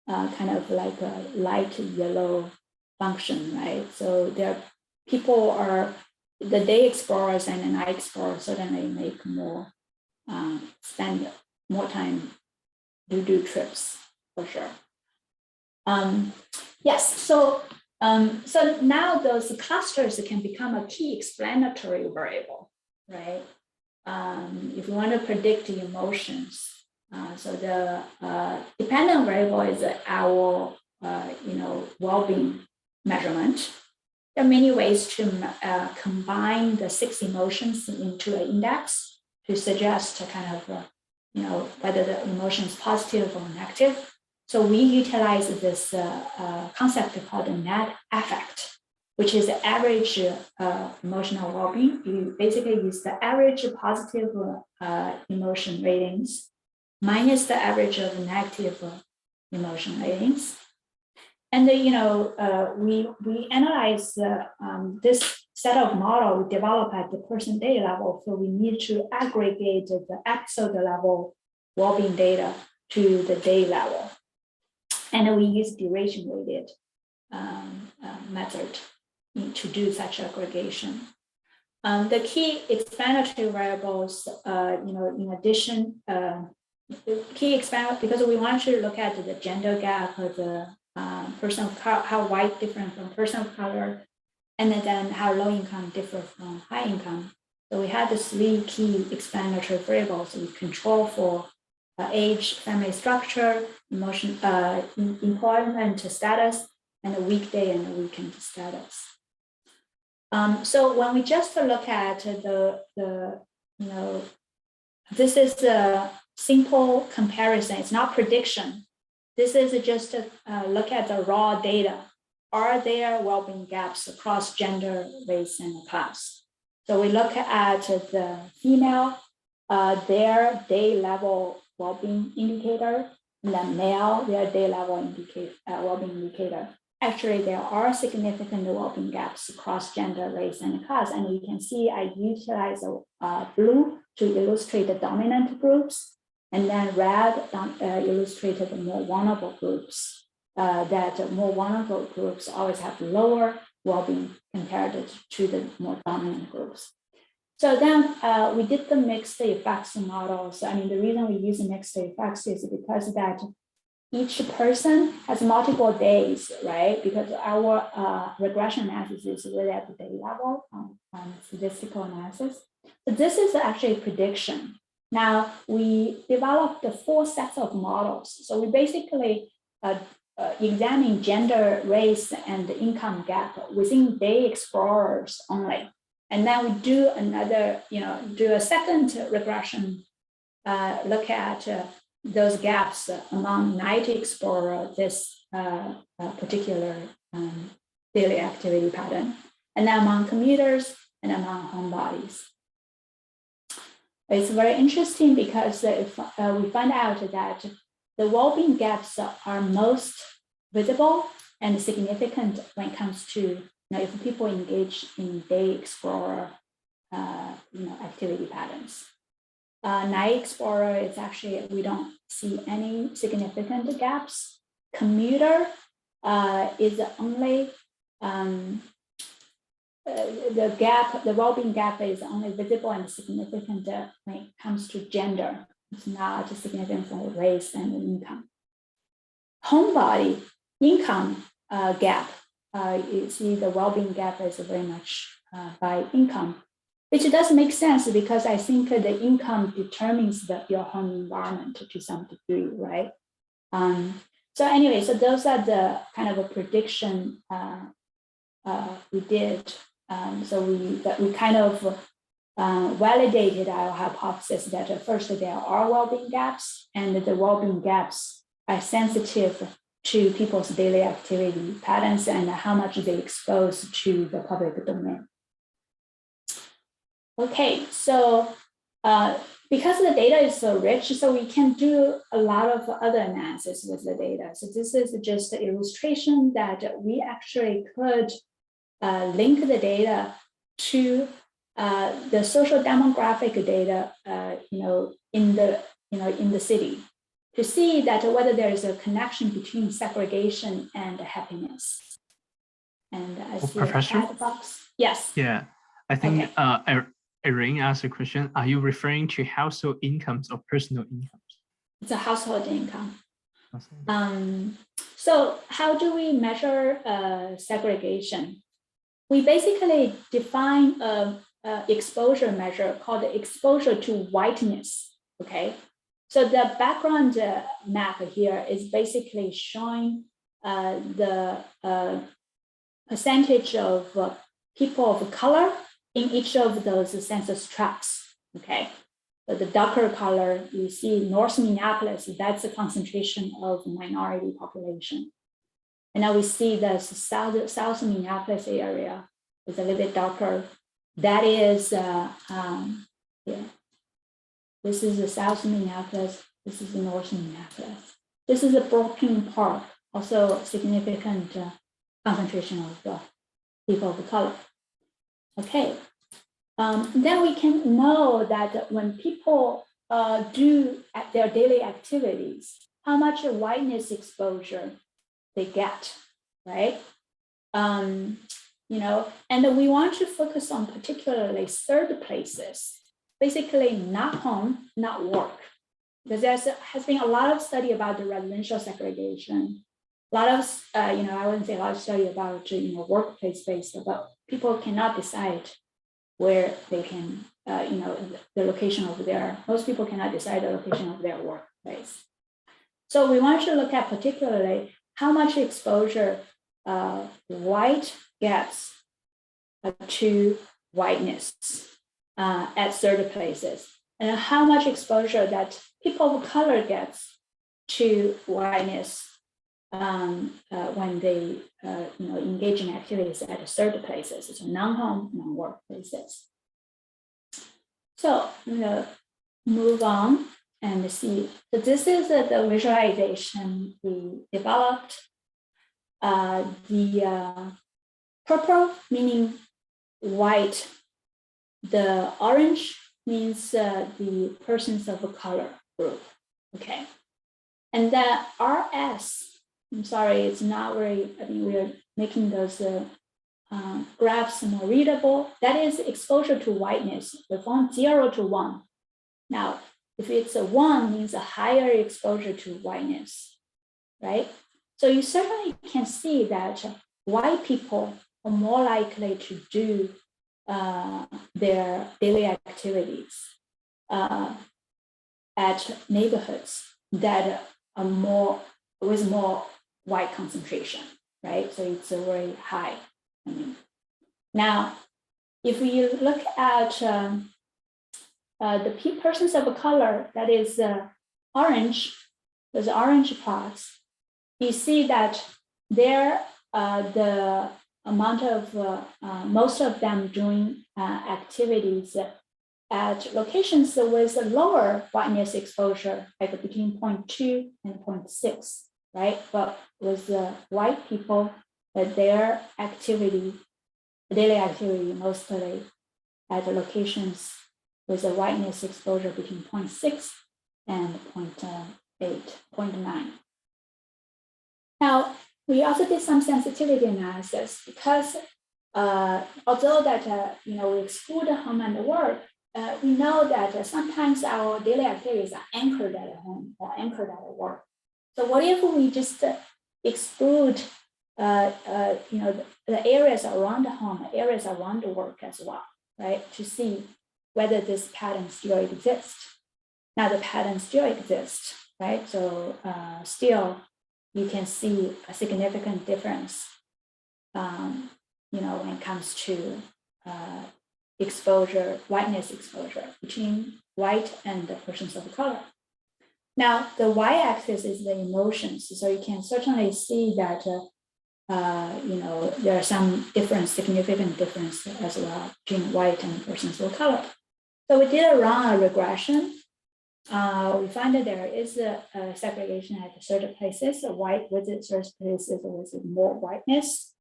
kind of like a light yellow function, right? So people are, the day explorers and the night explorers certainly make more, spend more time to do trips for sure. Yes, so now those clusters can become a key explanatory variable, right? If you want to predict the emotions, so the dependent variable is our well-being measurement. There are many ways to combine the 6 emotions into an index to suggest a kind of whether the emotion is positive or negative. So we utilize this concept called the net affect, which is the average emotional well-being. You basically use the average positive emotion ratings minus the average of negative emotion ratings. And we analyze this set of model we develop at the person day level. So we need to aggregate the episode level well-being data to the day level. And we use duration weighted method to do such aggregation. The key explanatory variables, in addition, because we want to look at the gender gap of the person of color, how white different from person of color, and then how low income differs from high income. So we have the 3 key explanatory variables we control for age, family structure, employment status, and a weekday and a weekend status. So when we just look at this is a simple comparison. It's not prediction. This is just a look at the raw data. Are there well-being gaps across gender, race, and class? So we look at the female, their day level well-being indicator, and the male, their day level well-being indicator. Actually, there are significant well-being gaps across gender, race, and class. And you can see I utilize blue to illustrate the dominant groups, and then red illustrated the more vulnerable groups. That more vulnerable groups always have lower well-being compared to the more dominant groups. So then we did the mixed effects model. So I mean, the reason we use mixed effects is because that each person has multiple days, right? Because our regression analysis is really at the day level on statistical analysis. So this is actually a prediction. Now we developed the 4 sets of models. So we basically examine gender, race, and income gap within day explorers only. And then we do another, do a second regression, look at those gaps among night explorer, this particular daily activity pattern, and then among commuters and among homebodies. It's very interesting because if we find out that the well-being gaps are most visible and significant when it comes to if people engage in day explorer activity patterns. Night explorer is actually, we don't see any significant gaps. Commuter is only the well-being gap is only visible and significant when it comes to gender. It's not significant for race and income. Homebody income gap, you see the well-being gap is very much by income, which does make sense because I think the income determines your home environment to some degree, right? So anyway, so those are the kind of a prediction we did. So we kind of validated our hypothesis that first there are well-being gaps, and the well-being gaps are sensitive to people's daily activity patterns and how much they expose to the public domain. Okay, so because the data is so rich, so we can do a lot of other analysis with the data. So this is just an illustration that we actually could link the data to the social demographic data, in the city, to see that whether there is a connection between segregation and happiness. And I see Professor? a chat box. Yes. Yeah, I think Okay. Irene asked a question. Are you referring to household incomes or personal incomes? It's a household income. So how do we measure segregation? We basically define a exposure measure called exposure to whiteness, okay? So the background map here is basically showing the percentage of people of color in each of those census tracts, okay? So the darker color, you see North Minneapolis, that's a concentration of minority population. And now we see the South Minneapolis area is a little bit darker. That is, this is the South Minneapolis, this is the North Minneapolis. This is a Brooklyn Park, also a significant concentration of people of color. Okay, then we can know that when people do their daily activities, how much whiteness exposure they get, right? And we want to focus on particularly third places, basically not home, not work, because there has been a lot of study about the residential segregation. A lot of, I wouldn't say a lot of study about, workplace-based, but people cannot decide where they can, the location of most people cannot decide the location of their work. place. So we want to look at particularly how much exposure white gets to whiteness at certain places, and how much exposure that people of color gets to whiteness when they engage in activities at certain places, so non-home, non-work places. So I'm gonna move on and see. So this is the visualization we developed. The purple meaning white, the orange means the persons of a color group, okay? And the RS, I'm sorry, it's not very, I mean, we're making those graphs more readable. That is exposure to whiteness, from 0 to 1. Now, if it's a 1, means a higher exposure to whiteness, right? So you certainly can see that white people are more likely to do their daily activities at neighborhoods that are with more white concentration, right? So it's a very high. I mean, now, if you look at the persons of color, that is orange, those orange parts, you see that there the amount of most of them doing activities at locations with lower whiteness exposure, like between 0.2 and 0.6, right? But with white people, their activity, daily activity, mostly at locations with a whiteness exposure between 0.6 and 0.9. Now, we also did some sensitivity analysis because although that we exclude home and work, we know that sometimes our daily activities are anchored at home or anchored at work. So what if we just exclude the areas around the home, areas around the work as well, right? To see whether this pattern still exists. Now the pattern still exists, right? So still you can see a significant difference, when it comes to exposure, whiteness exposure between white and the persons of color. Now, the y-axis is the emotions. So you can certainly see that, there are some significant difference as well between white and persons of color. So we did run a regression. We find that there is a segregation at certain places, white visit certain places with more whiteness.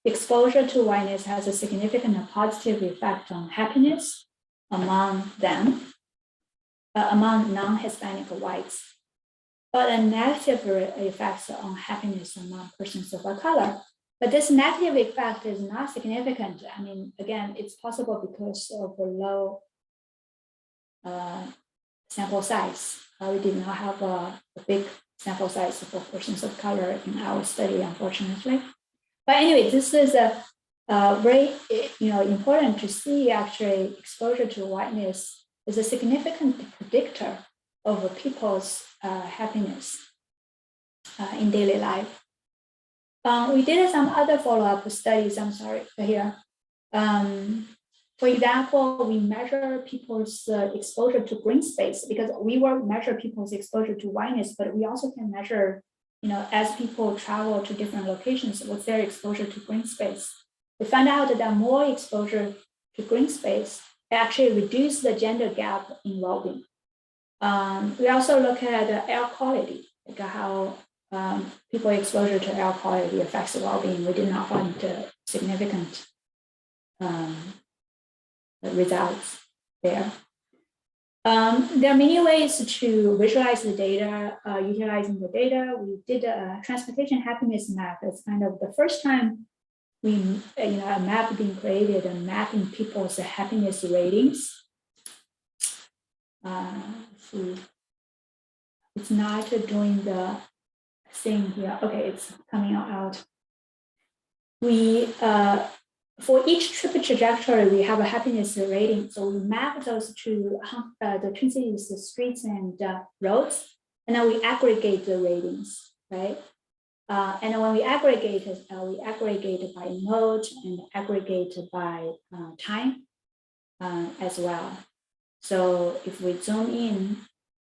Exposure to whiteness has a significant positive effect on happiness among them, among non-Hispanic whites, but a negative effect on happiness among persons of color. But this negative effect is not significant. I mean, again, it's possible because of a low sample size. We did not have a big sample size for persons of color in our study, unfortunately. But anyway, this is a very important to see. Actually, exposure to whiteness is a significant predictor of people's happiness in daily life. We did some other follow-up studies. I'm sorry here. For example, we measure people's exposure to green space because we will measure people's exposure to whiteness, but we also can measure, as people travel to different locations, what's their exposure to green space. We found out that more exposure to green space actually reduce the gender gap in well-being. We also look at air quality, like how people exposure to air quality affects well-being. We did not find significant results there. There are many ways to visualize the data, utilizing the data. We did a transportation happiness map. It's kind of the first time we, a map being created and mapping people's happiness ratings. See, it's not doing the thing here. Okay, it's coming out. We for each trip trajectory, we have a happiness rating. So we map those to the Twin Cities streets and roads. and then we aggregate the ratings, right? And then when we aggregate it by mode and aggregate by time as well. So if we zoom in,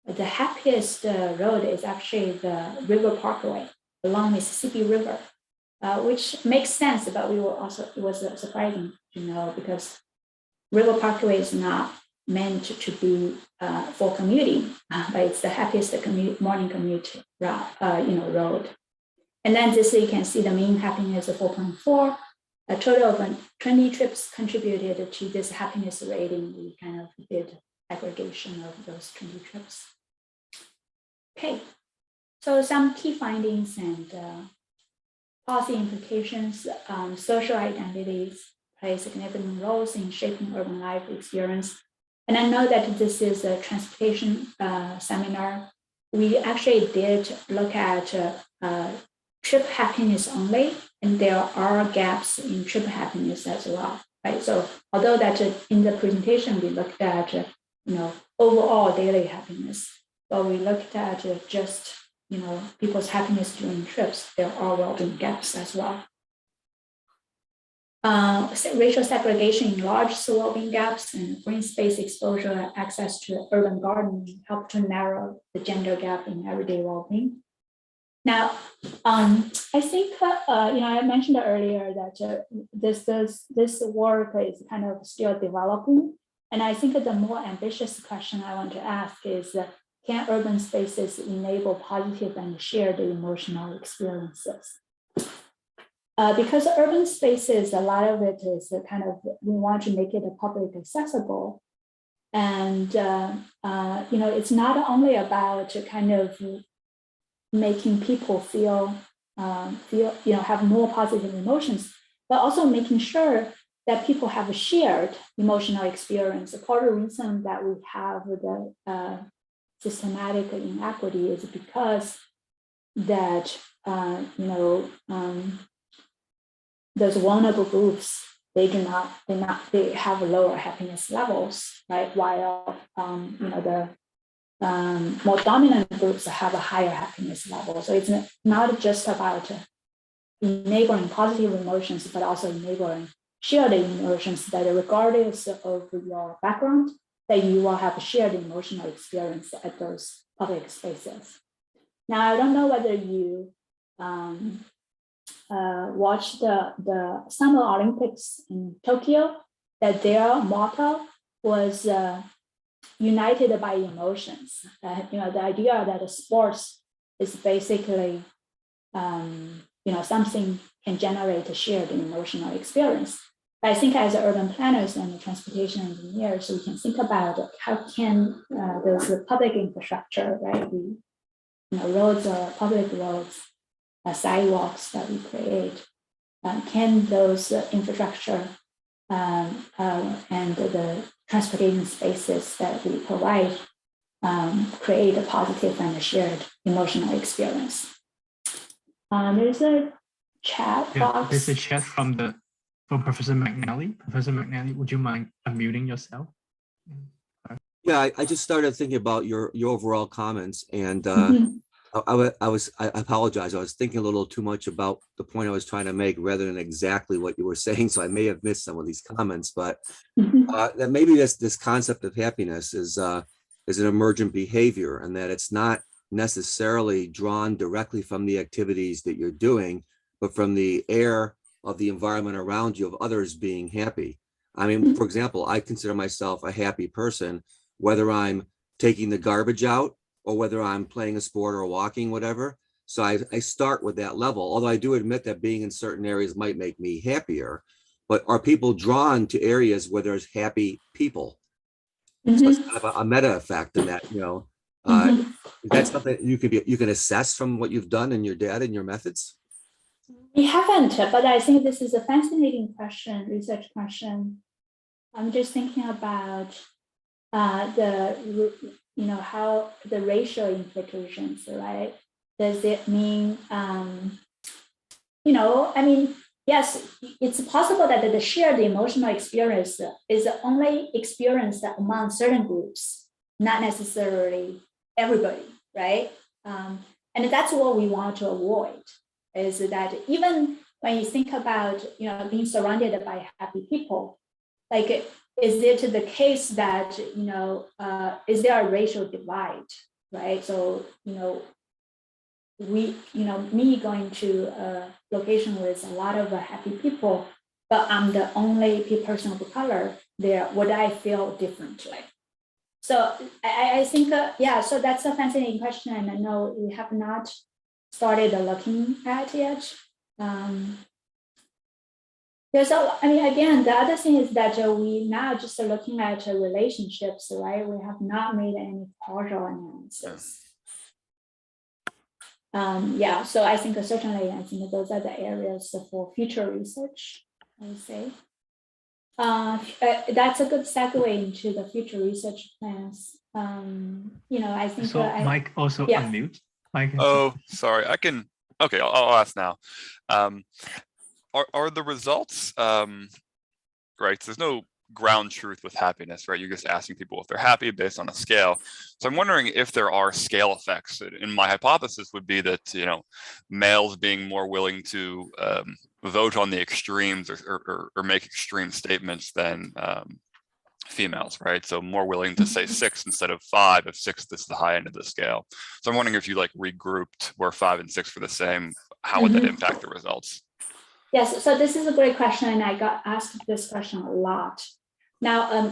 the happiest road is actually the River Parkway along Mississippi River, which makes sense, but it was surprising to know because River Parkway is not meant to be for commuting, but it's the happiest morning commute road. And then this you can see the mean happiness of 4.4. A total of 20 trips contributed to this happiness rating. We kind of did aggregation of those 20 trips. Okay, so some key findings and policy implications. Social identities play significant roles in shaping urban life experience. And I know that this is a transportation seminar. We actually did look at trip happiness only, and there are gaps in trip happiness as well, right? So although that in the presentation we looked at overall daily happiness, but we looked at just people's happiness during trips, there are well-being gaps as well. Racial segregation in large well-being gaps and green space exposure and access to urban gardening help to narrow the gender gap in everyday well-being. Now, I think I mentioned earlier that this work is kind of still developing, and I think the more ambitious question I want to ask is, can urban spaces enable positive and shared emotional experiences? Because urban spaces, a lot of it is kind of, we want to make it public accessible. And, it's not only about kind of making people feel, have more positive emotions, but also making sure that people have a shared emotional experience. Part of the reason that we have the systematic inequity is because that, those vulnerable groups, they have lower happiness levels, right? While the more dominant groups have a higher happiness level. So it's not just about enabling positive emotions, but also enabling shared emotions that regardless of your background, that you will have a shared emotional experience at those public spaces. Now, I don't know whether you watched the Summer Olympics in Tokyo, that their motto was united by emotions. The idea that sports is basically, something can generate a shared emotional experience. I think as urban planners and transportation engineers, we can think about how can those public infrastructure, right? Roads or public roads, sidewalks that we create, can those infrastructure and the transportation spaces that we provide create a positive and a shared emotional experience. There's a chat box. There's a chat from Professor McNally. Professor McNally, would you mind unmuting yourself? Yeah, I just started thinking about your overall comments, and I apologize. I was thinking a little too much about the point I was trying to make rather than exactly what you were saying. So I may have missed some of these comments, but that maybe this concept of happiness is an emergent behavior, and that it's not necessarily drawn directly from the activities that you're doing, but from the air of the environment around you of others being happy. I mean, for example, I consider myself a happy person, whether I'm taking the garbage out or whether I'm playing a sport or walking, whatever. So I start with that level, although I do admit that being in certain areas might make me happier. But are people drawn to areas where there's happy people? So it's kind of a meta effect in that, that's something you can assess from what you've done in your data and your methods? We haven't, but I think this is a fascinating question, research question. I'm just thinking about how the racial implications, right? Does it mean, yes, it's possible that the shared emotional experience is only experienced among certain groups, not necessarily everybody, right? And that's what we want to avoid, is that even when you think about, being surrounded by happy people, like, is it the case that, is there a racial divide, right? So, me going to a location with a lot of happy people, but I'm the only person of color there, would I feel differently? So I think, so that's a fascinating question, and I know we have not started looking at yet. Again, the other thing is that we now just looking at relationships, right? We have not made any causal analysis. So I think certainly, those are the areas for future research, I would say. That's a good segue into the future research plans. I think. So Mike also unmute. Mike. Oh, sorry. I can. Okay, I'll ask now. Are the results right? So there's no ground truth with happiness, right? You're just asking people if they're happy based on a scale. So I'm wondering if there are scale effects. And my hypothesis would be that, males being more willing to vote on the extremes or make extreme statements than females, right? So more willing to say 6 instead of 5 if 6 is the high end of the scale. So I'm wondering if you regrouped where 5 and 6 were the same, how would that impact the results? Yes, so this is a great question, and I got asked this question a lot. Now,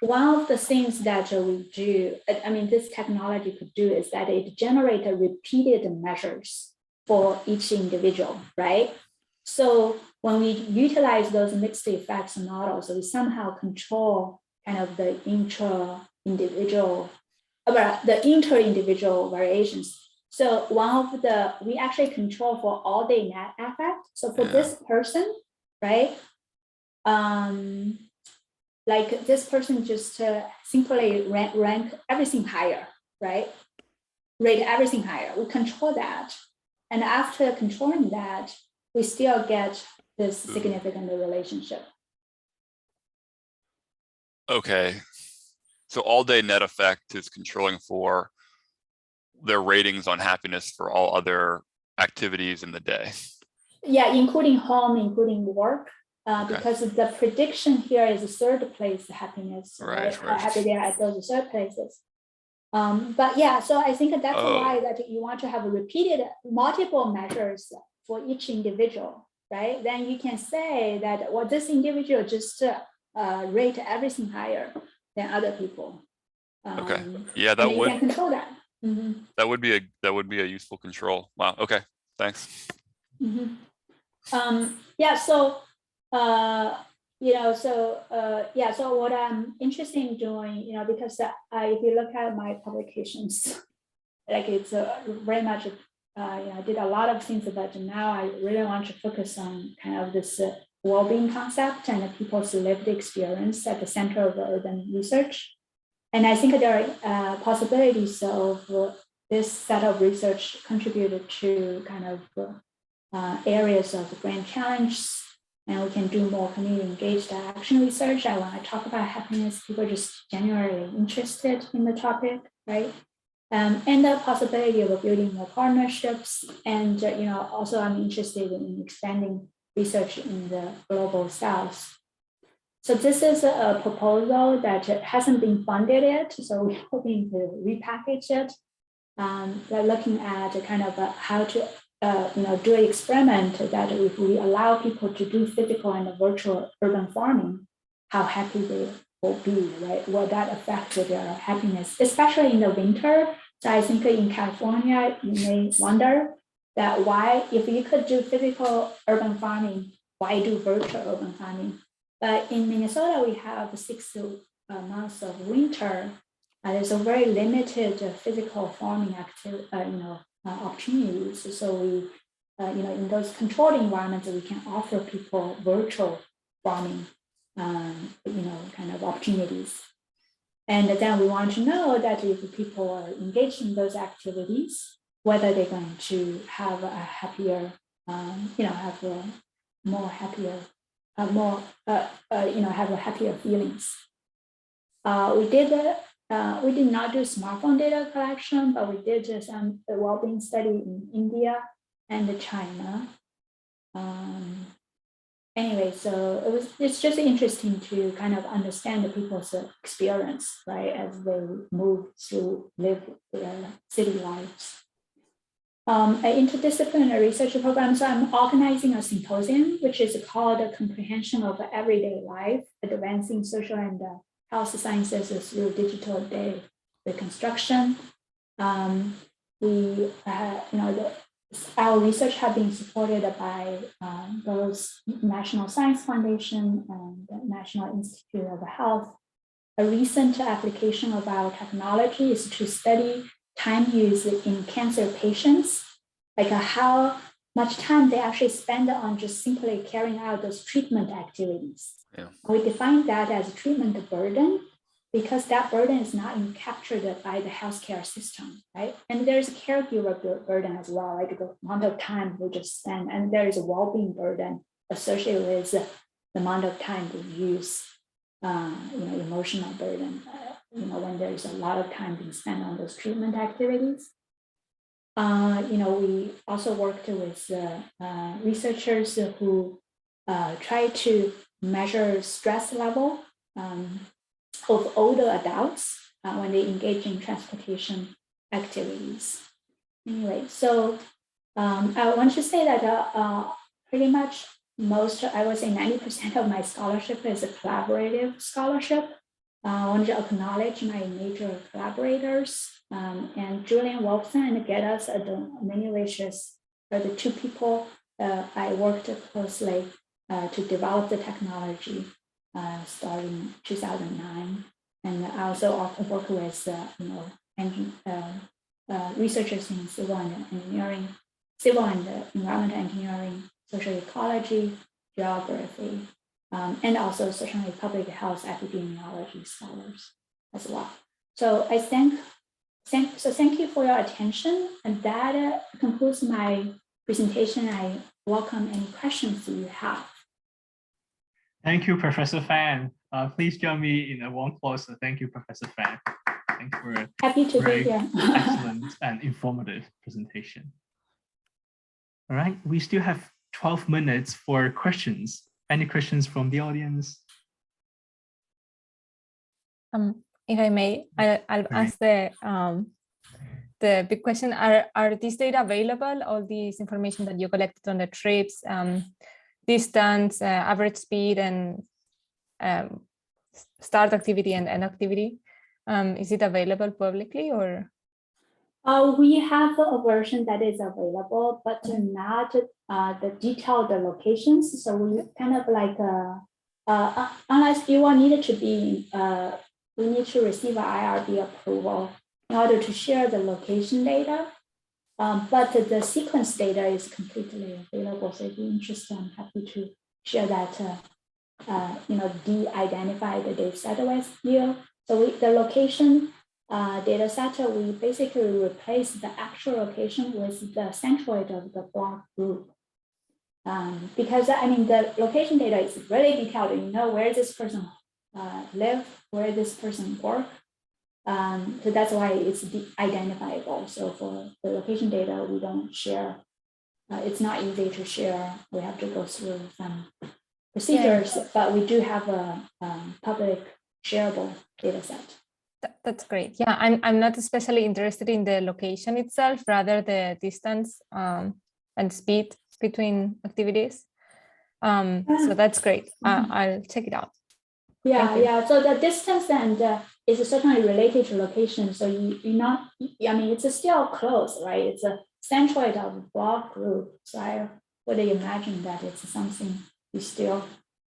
one of the things that we do, this technology could do, is that it generates repeated measures for each individual, right? So when we utilize those mixed effects models, we somehow control kind of the inter-individual variations. So we actually control for all day net effect. So for this person, right? This person just simply rank everything higher, right? Rate everything higher. We control that. And after controlling that, we still get this significant relationship. Okay. So all day net effect is controlling for their ratings on happiness for all other activities in the day. Yeah, including home, including work. Because the prediction here is a third place happiness, right? Happy there at those third places. So I think that's why that you want to have repeated multiple measures for each individual, right? Then you can say that, well, this individual just rate everything higher than other people. Okay. Yeah, that would. You can control that. That would be a useful control. Wow. Okay. Thanks. So what I'm interested in doing, because if you look at my publications, it's very much, I did a lot of things, but now I really want to focus on kind of this well-being concept and people's lived experience at the center of urban research. And I think there are possibilities of this set of research contributed to kind of areas of grand challenges, and we can do more community engaged action research. I want to talk about happiness. People are just genuinely interested in the topic, right? And the possibility of building more partnerships. And also I'm interested in expanding research in the global South. So this is a proposal that hasn't been funded yet. So we're hoping to repackage it. We're looking at kind of how to do an experiment that if we allow people to do physical and virtual urban farming, how happy they will be, right? Will that affect their happiness, especially in the winter? So I think in California, you may wonder that why, if you could do physical urban farming, why do virtual urban farming? But in Minnesota, we have 6 months of winter. There's a very limited physical farming opportunities. So we, in those controlled environments, we can offer people virtual farming, kind of opportunities. And then we want to know that if people are engaged in those activities, whether they're going to have a happier, have a more happier, have a happier feelings. We did we did not do smartphone data collection, but we did some well-being study in India and China. Anyway, so it's just interesting to kind of understand the people's experience, right, as they move through live their city lives. An interdisciplinary research program. So I'm organizing a symposium, which is called a Comprehension of Everyday Life, Advancing Social and Health Sciences Through Digital Data Reconstruction. Our research has been supported by both National Science Foundation and the National Institute of Health. A recent application of our technology is to study time use in cancer patients, like how much time they actually spend on just simply carrying out those treatment activities. Yeah. We define that as a treatment burden because that burden is not captured by the healthcare system, right? And there's a caregiver burden as well, like the amount of time we just spend, and there is a well-being burden associated with the amount of time we use, emotional burden, when there's a lot of time being spent on those treatment activities. We also worked with researchers who try to measure stress level of older adults when they engage in transportation activities. Anyway, so I want to say that pretty much I would say 90% of my scholarship is a collaborative scholarship. I want to acknowledge my major collaborators, and Julian Wolfson and Geddes Menilicious are the two people I worked closely to develop the technology starting 2009. And I also work with researchers in civil and engineering, civil and environmental engineering, social ecology, geography, and also certainly public health epidemiology scholars as well. So I thank you for your attention, and that concludes my presentation. I welcome any questions you have. Thank you, Professor Fan. Please join me in a warm applause. So thank you, Professor Fan. Thanks for a Happy to very be here. excellent and informative presentation. All right, we still have 12 minutes for questions. Any questions from the audience? If I may, I'll ask the big question. Are these data available? All this information that you collected on the trips, distance, average speed, and start activity and end activity. Is it available publicly or? We have a version that is available, but not the detailed locations. So we kind of like, unless you will need it to be, we need to receive an IRB approval in order to share the location data. But the sequence data is completely available. So if you're interested, I'm happy to share that, de-identify the data set with you. So the location data set, we basically replace the actual location with the centroid of the block group. Because the location data is really detailed. You know where this person live, where this person work. So that's why it's identifiable. So for the location data, we don't share. It's not easy to share. We have to go through some procedures, but we do have a public shareable data set. That's great. Yeah, I'm not especially interested in the location itself, rather the distance and speed between activities. So that's great. I'll check it out. Yeah. So the distance and is certainly related to location. So you're not. It's still close, right? It's a centroid of the block group. So I would imagine that it's something you still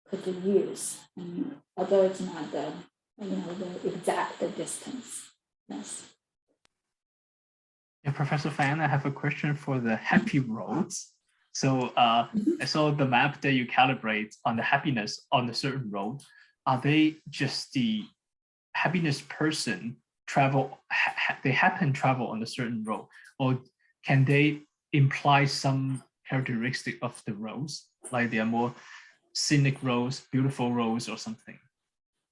could use, although it's not the exact distance. Yes. Yeah, Professor Fan, I have a question for the happy roads. So I saw the map that you calibrate on the happiness on a certain road. Are they just the happiness person travel? They happen to travel on a certain road, or can they imply some characteristic of the roads, like they are more scenic roads, beautiful roads, or something?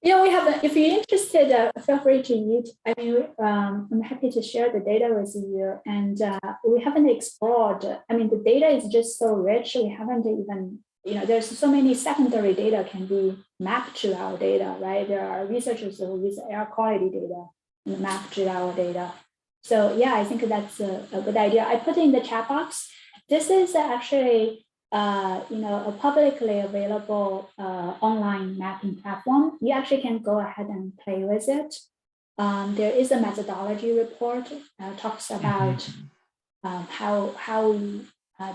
We have, if you're interested, feel free to use, I'm happy to share the data with you. And we haven't explored, the data is just so rich. We haven't even, there's so many secondary data can be mapped to our data, right? There are researchers who use air quality data and map to our data. So yeah, I think that's a good idea. I put in the chat box. This is actually a publicly available online mapping platform. You actually can go ahead and play with it. There is a methodology report talks about how we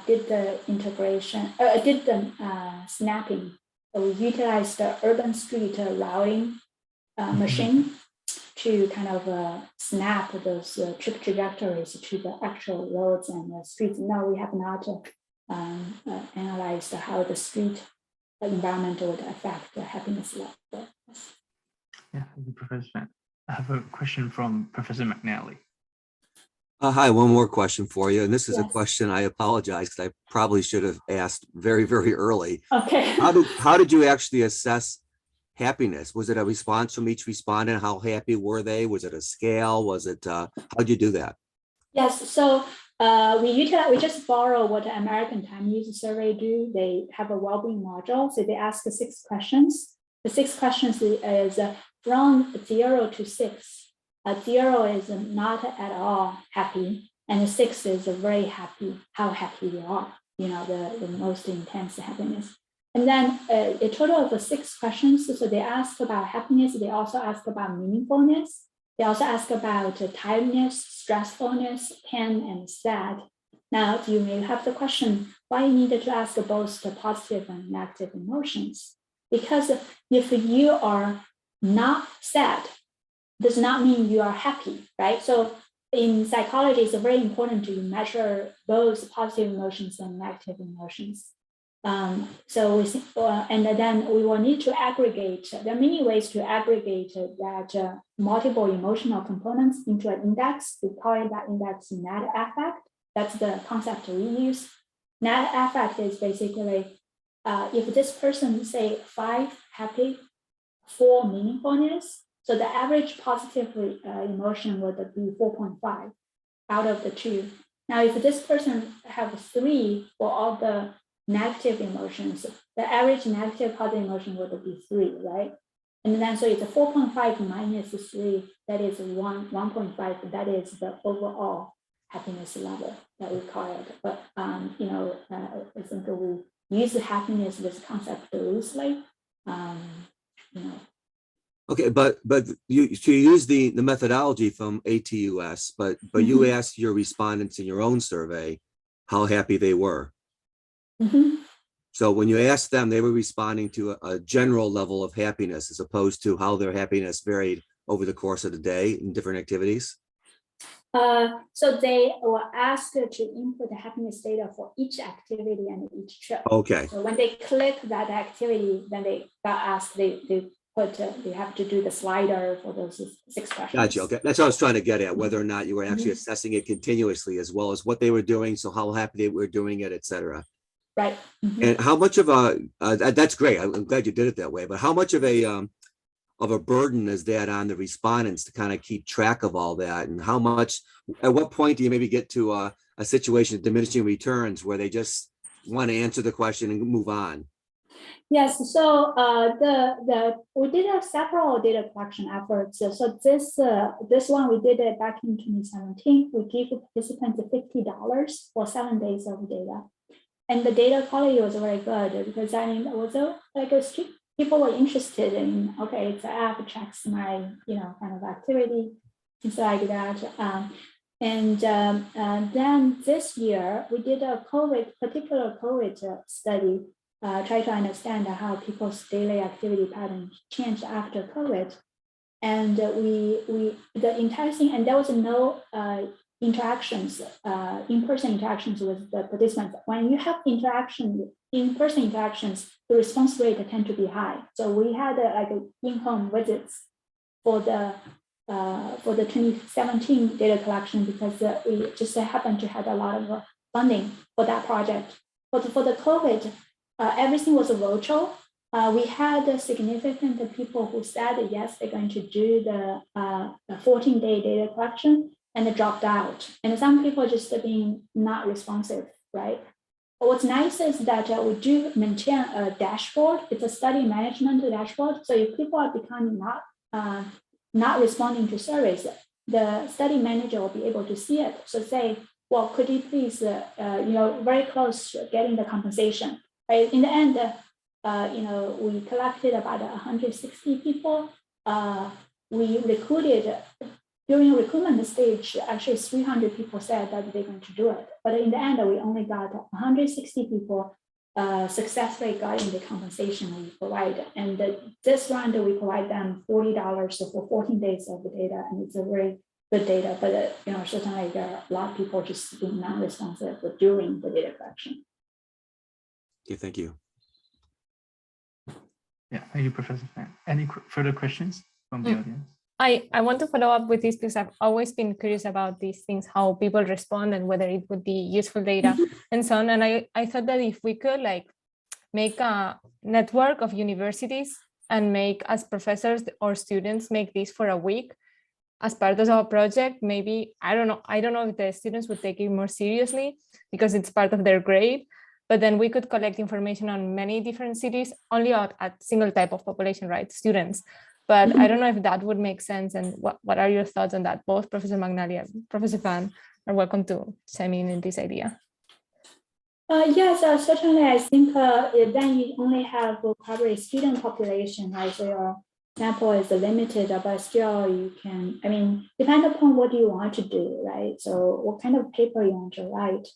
did the integration, did the snapping. So we utilized the urban street routing machine to kind of snap those trip trajectories to the actual roads and the streets. No, we have not analyzed how the street environment would affect the happiness level. Yeah, thank you, Professor Fan. I have a question from Professor McNally. Hi, one more question for you. And this is a Yes. question, I apologize, because I probably should have asked very, very early. Okay. How did you actually assess happiness? Was it a response from each respondent? How happy were they? Was it a scale? Was it, how'd you do that? Yes, so we just borrow what the American Time User Survey do. They have a well-being module, so they ask 6 questions. The 6 questions is from 0 to 6. 0 is not at all happy, and 6 is very happy, how happy you are, the most intense happiness. And then a total of 6 questions. So they ask about happiness. They also ask about meaningfulness. They also ask about tiredness, stressfulness, pain, and sad. Now, you may have the question, why you needed to ask both the positive and negative emotions? Because if you are not sad, does not mean you are happy, right? So in psychology, it's very important to measure both positive emotions and negative emotions. And then we will need to aggregate. There are many ways to aggregate that multiple emotional components into an index. We call it that index net affect. That's the concept we use. Net affect is basically if this person say 5 happy, 4 meaningfulness, so the average positive emotion would be 4.5 out of the 2. Now, if this person have 3 for all the negative emotions, the average negative positive emotion would be 3, right? And then so it's a 4.5 minus 3, that is 1.5, that is the overall happiness level that we call it. But I think we use the happiness, this concept loosely. Okay, but you use the methodology from ATUS, but you asked your respondents in your own survey how happy they were. So when you asked them, they were responding to a general level of happiness as opposed to how their happiness varied over the course of the day in different activities. So they were asked to input the happiness data for each activity and each trip. Okay. So when they click that activity, then they got asked, they have to do the slider for those 6 questions. Gotcha. Okay, that's what I was trying to get at, whether or not you were actually assessing it continuously, as well as what they were doing, so how happy they were doing it, etc. Right. And how much of that's great. I'm glad you did it that way. But how much of a burden is that on the respondents to kind of keep track of all that, and how much? At what point do you maybe get to a situation of diminishing returns where they just want to answer the question and move on? Yes, so we did have several data collection efforts. So this one we did it back in 2017. We gave the participants $50 for 7 days of data, and the data quality was very good because it was people were interested in, okay, it's an app, checks my kind of activity, things like that. Then this year we did a particular COVID study. Try to understand how people's daily activity patterns changed after COVID. And the entire thing, and there was no interactions, in-person interactions with the participants. When you have in-person interactions, the response rate tend to be high. So we had in-home visits for the 2017 data collection because we just happened to have a lot of funding for that project. But for the COVID, everything was virtual. we had significant people who said, yes, they're going to do the 14-day data collection and they dropped out. And some people just being not responsive, right? But what's nice is that we do maintain a dashboard. It's a study management dashboard. So if people are becoming not responding to surveys, the study manager will be able to see it. So say, well, could you please, very close to getting the compensation, right? In the end, we collected about 160 people. We recruited during recruitment stage, actually 300 people said that they're going to do it. But in the end, we only got 160 people successfully got in the compensation we provide. And this round, we provide them $40 for 14 days of the data. And it's a very good data, but certainly there are a lot of people just being non-responsive during the data collection. Okay, thank you. Yeah, thank you, Professor Fan. Any further questions from the audience? I want to follow up with this because I've always been curious about these things, how people respond and whether it would be useful data and so on. And I thought that if we could make a network of universities and make as professors or students make this for a week as part of our project, maybe, I don't know if the students would take it more seriously because it's part of their grade, but then we could collect information on many different cities only at single type of population, right? Students. But I don't know if that would make sense. And what are your thoughts on that? Both Professor McNally and Professor Fan are welcome to chime in this idea. Yes, certainly. I think then you only have probably student population, right? So your sample is limited, but still you can, depend upon what you want to do, right? So what kind of paper you want to write.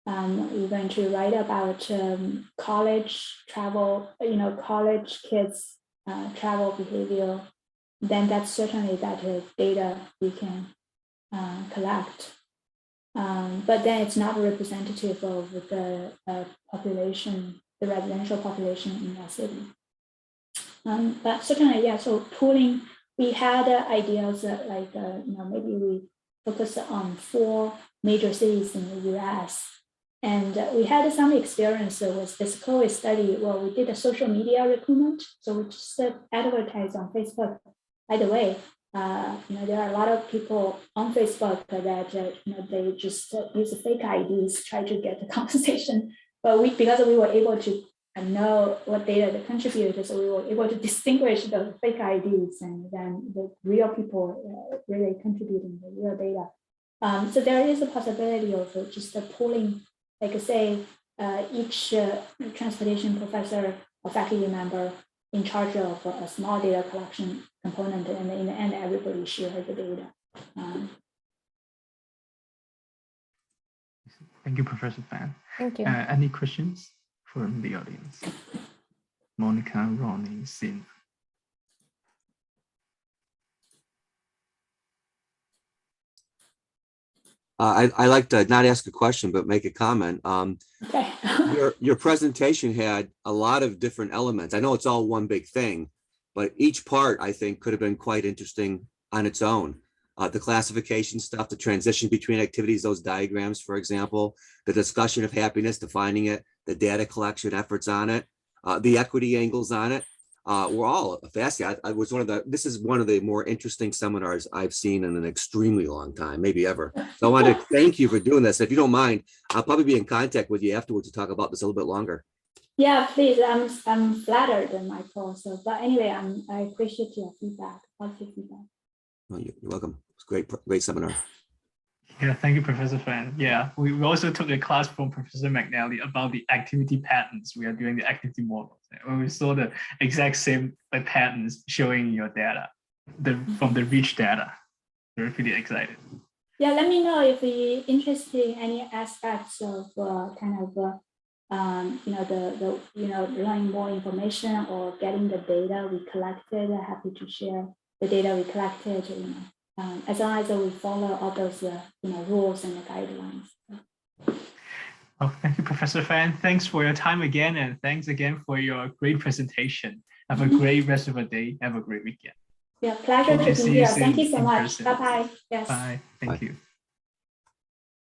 You're going to write about college travel, college kids travel behavior, then that's certainly that data we can collect. But then it's not representative of the population, the residential population in that city. But certainly, yeah, so pooling, we had ideas like, maybe we focus on 4 major cities in the US. And we had some experience with this COVID study where we did a social media recruitment. So we just advertise on Facebook. By the way, there are a lot of people on Facebook that they just use fake IDs, try to get the compensation. But because we were able to know what data they contributed, so we were able to distinguish the fake IDs and then the real people really contributing the real data. So there is a possibility of just pooling. Like say, each transportation professor or faculty member in charge of a small data collection component, and in the end, everybody share the data. Thank you, Professor Fan. Thank you. Any questions from the audience? Monica, Ronnie, Sin. I like to not ask a question, but make a comment. Okay. Your presentation had a lot of different elements. I know it's all one big thing, but each part I think could have been quite interesting on its own. The classification stuff, the transition between activities, those diagrams, for example, the discussion of happiness, defining it, the data collection efforts on it, the equity angles on it. We're all fascinated. This is one of the more interesting seminars I've seen in an extremely long time, maybe ever. So I want to thank you for doing this. If you don't mind, I'll probably be in contact with you afterwards to talk about this a little bit longer. Yeah, please. I'm flattered in my course. So, but anyway, I appreciate your feedback, positive feedback. Well, you're welcome. It's great seminar. Yeah, thank you, Professor Fan. Yeah, we also took a class from Professor McNally about the activity patterns. We are doing the activity models. When we saw the exact same patterns showing your data from the rich data. We're pretty excited. Yeah, let me know if you're interested in any aspects of learning more information or getting the data we collected. Happy to share the data we collected. As long as we follow all those rules and the guidelines. Oh, thank you, Professor Fan. Thanks for your time again, and thanks again for your great presentation. Have a great rest of the day. Have a great weekend. Yeah, pleasure to be here. Thank you so much. Bye-bye. Yes. Bye. Thank you.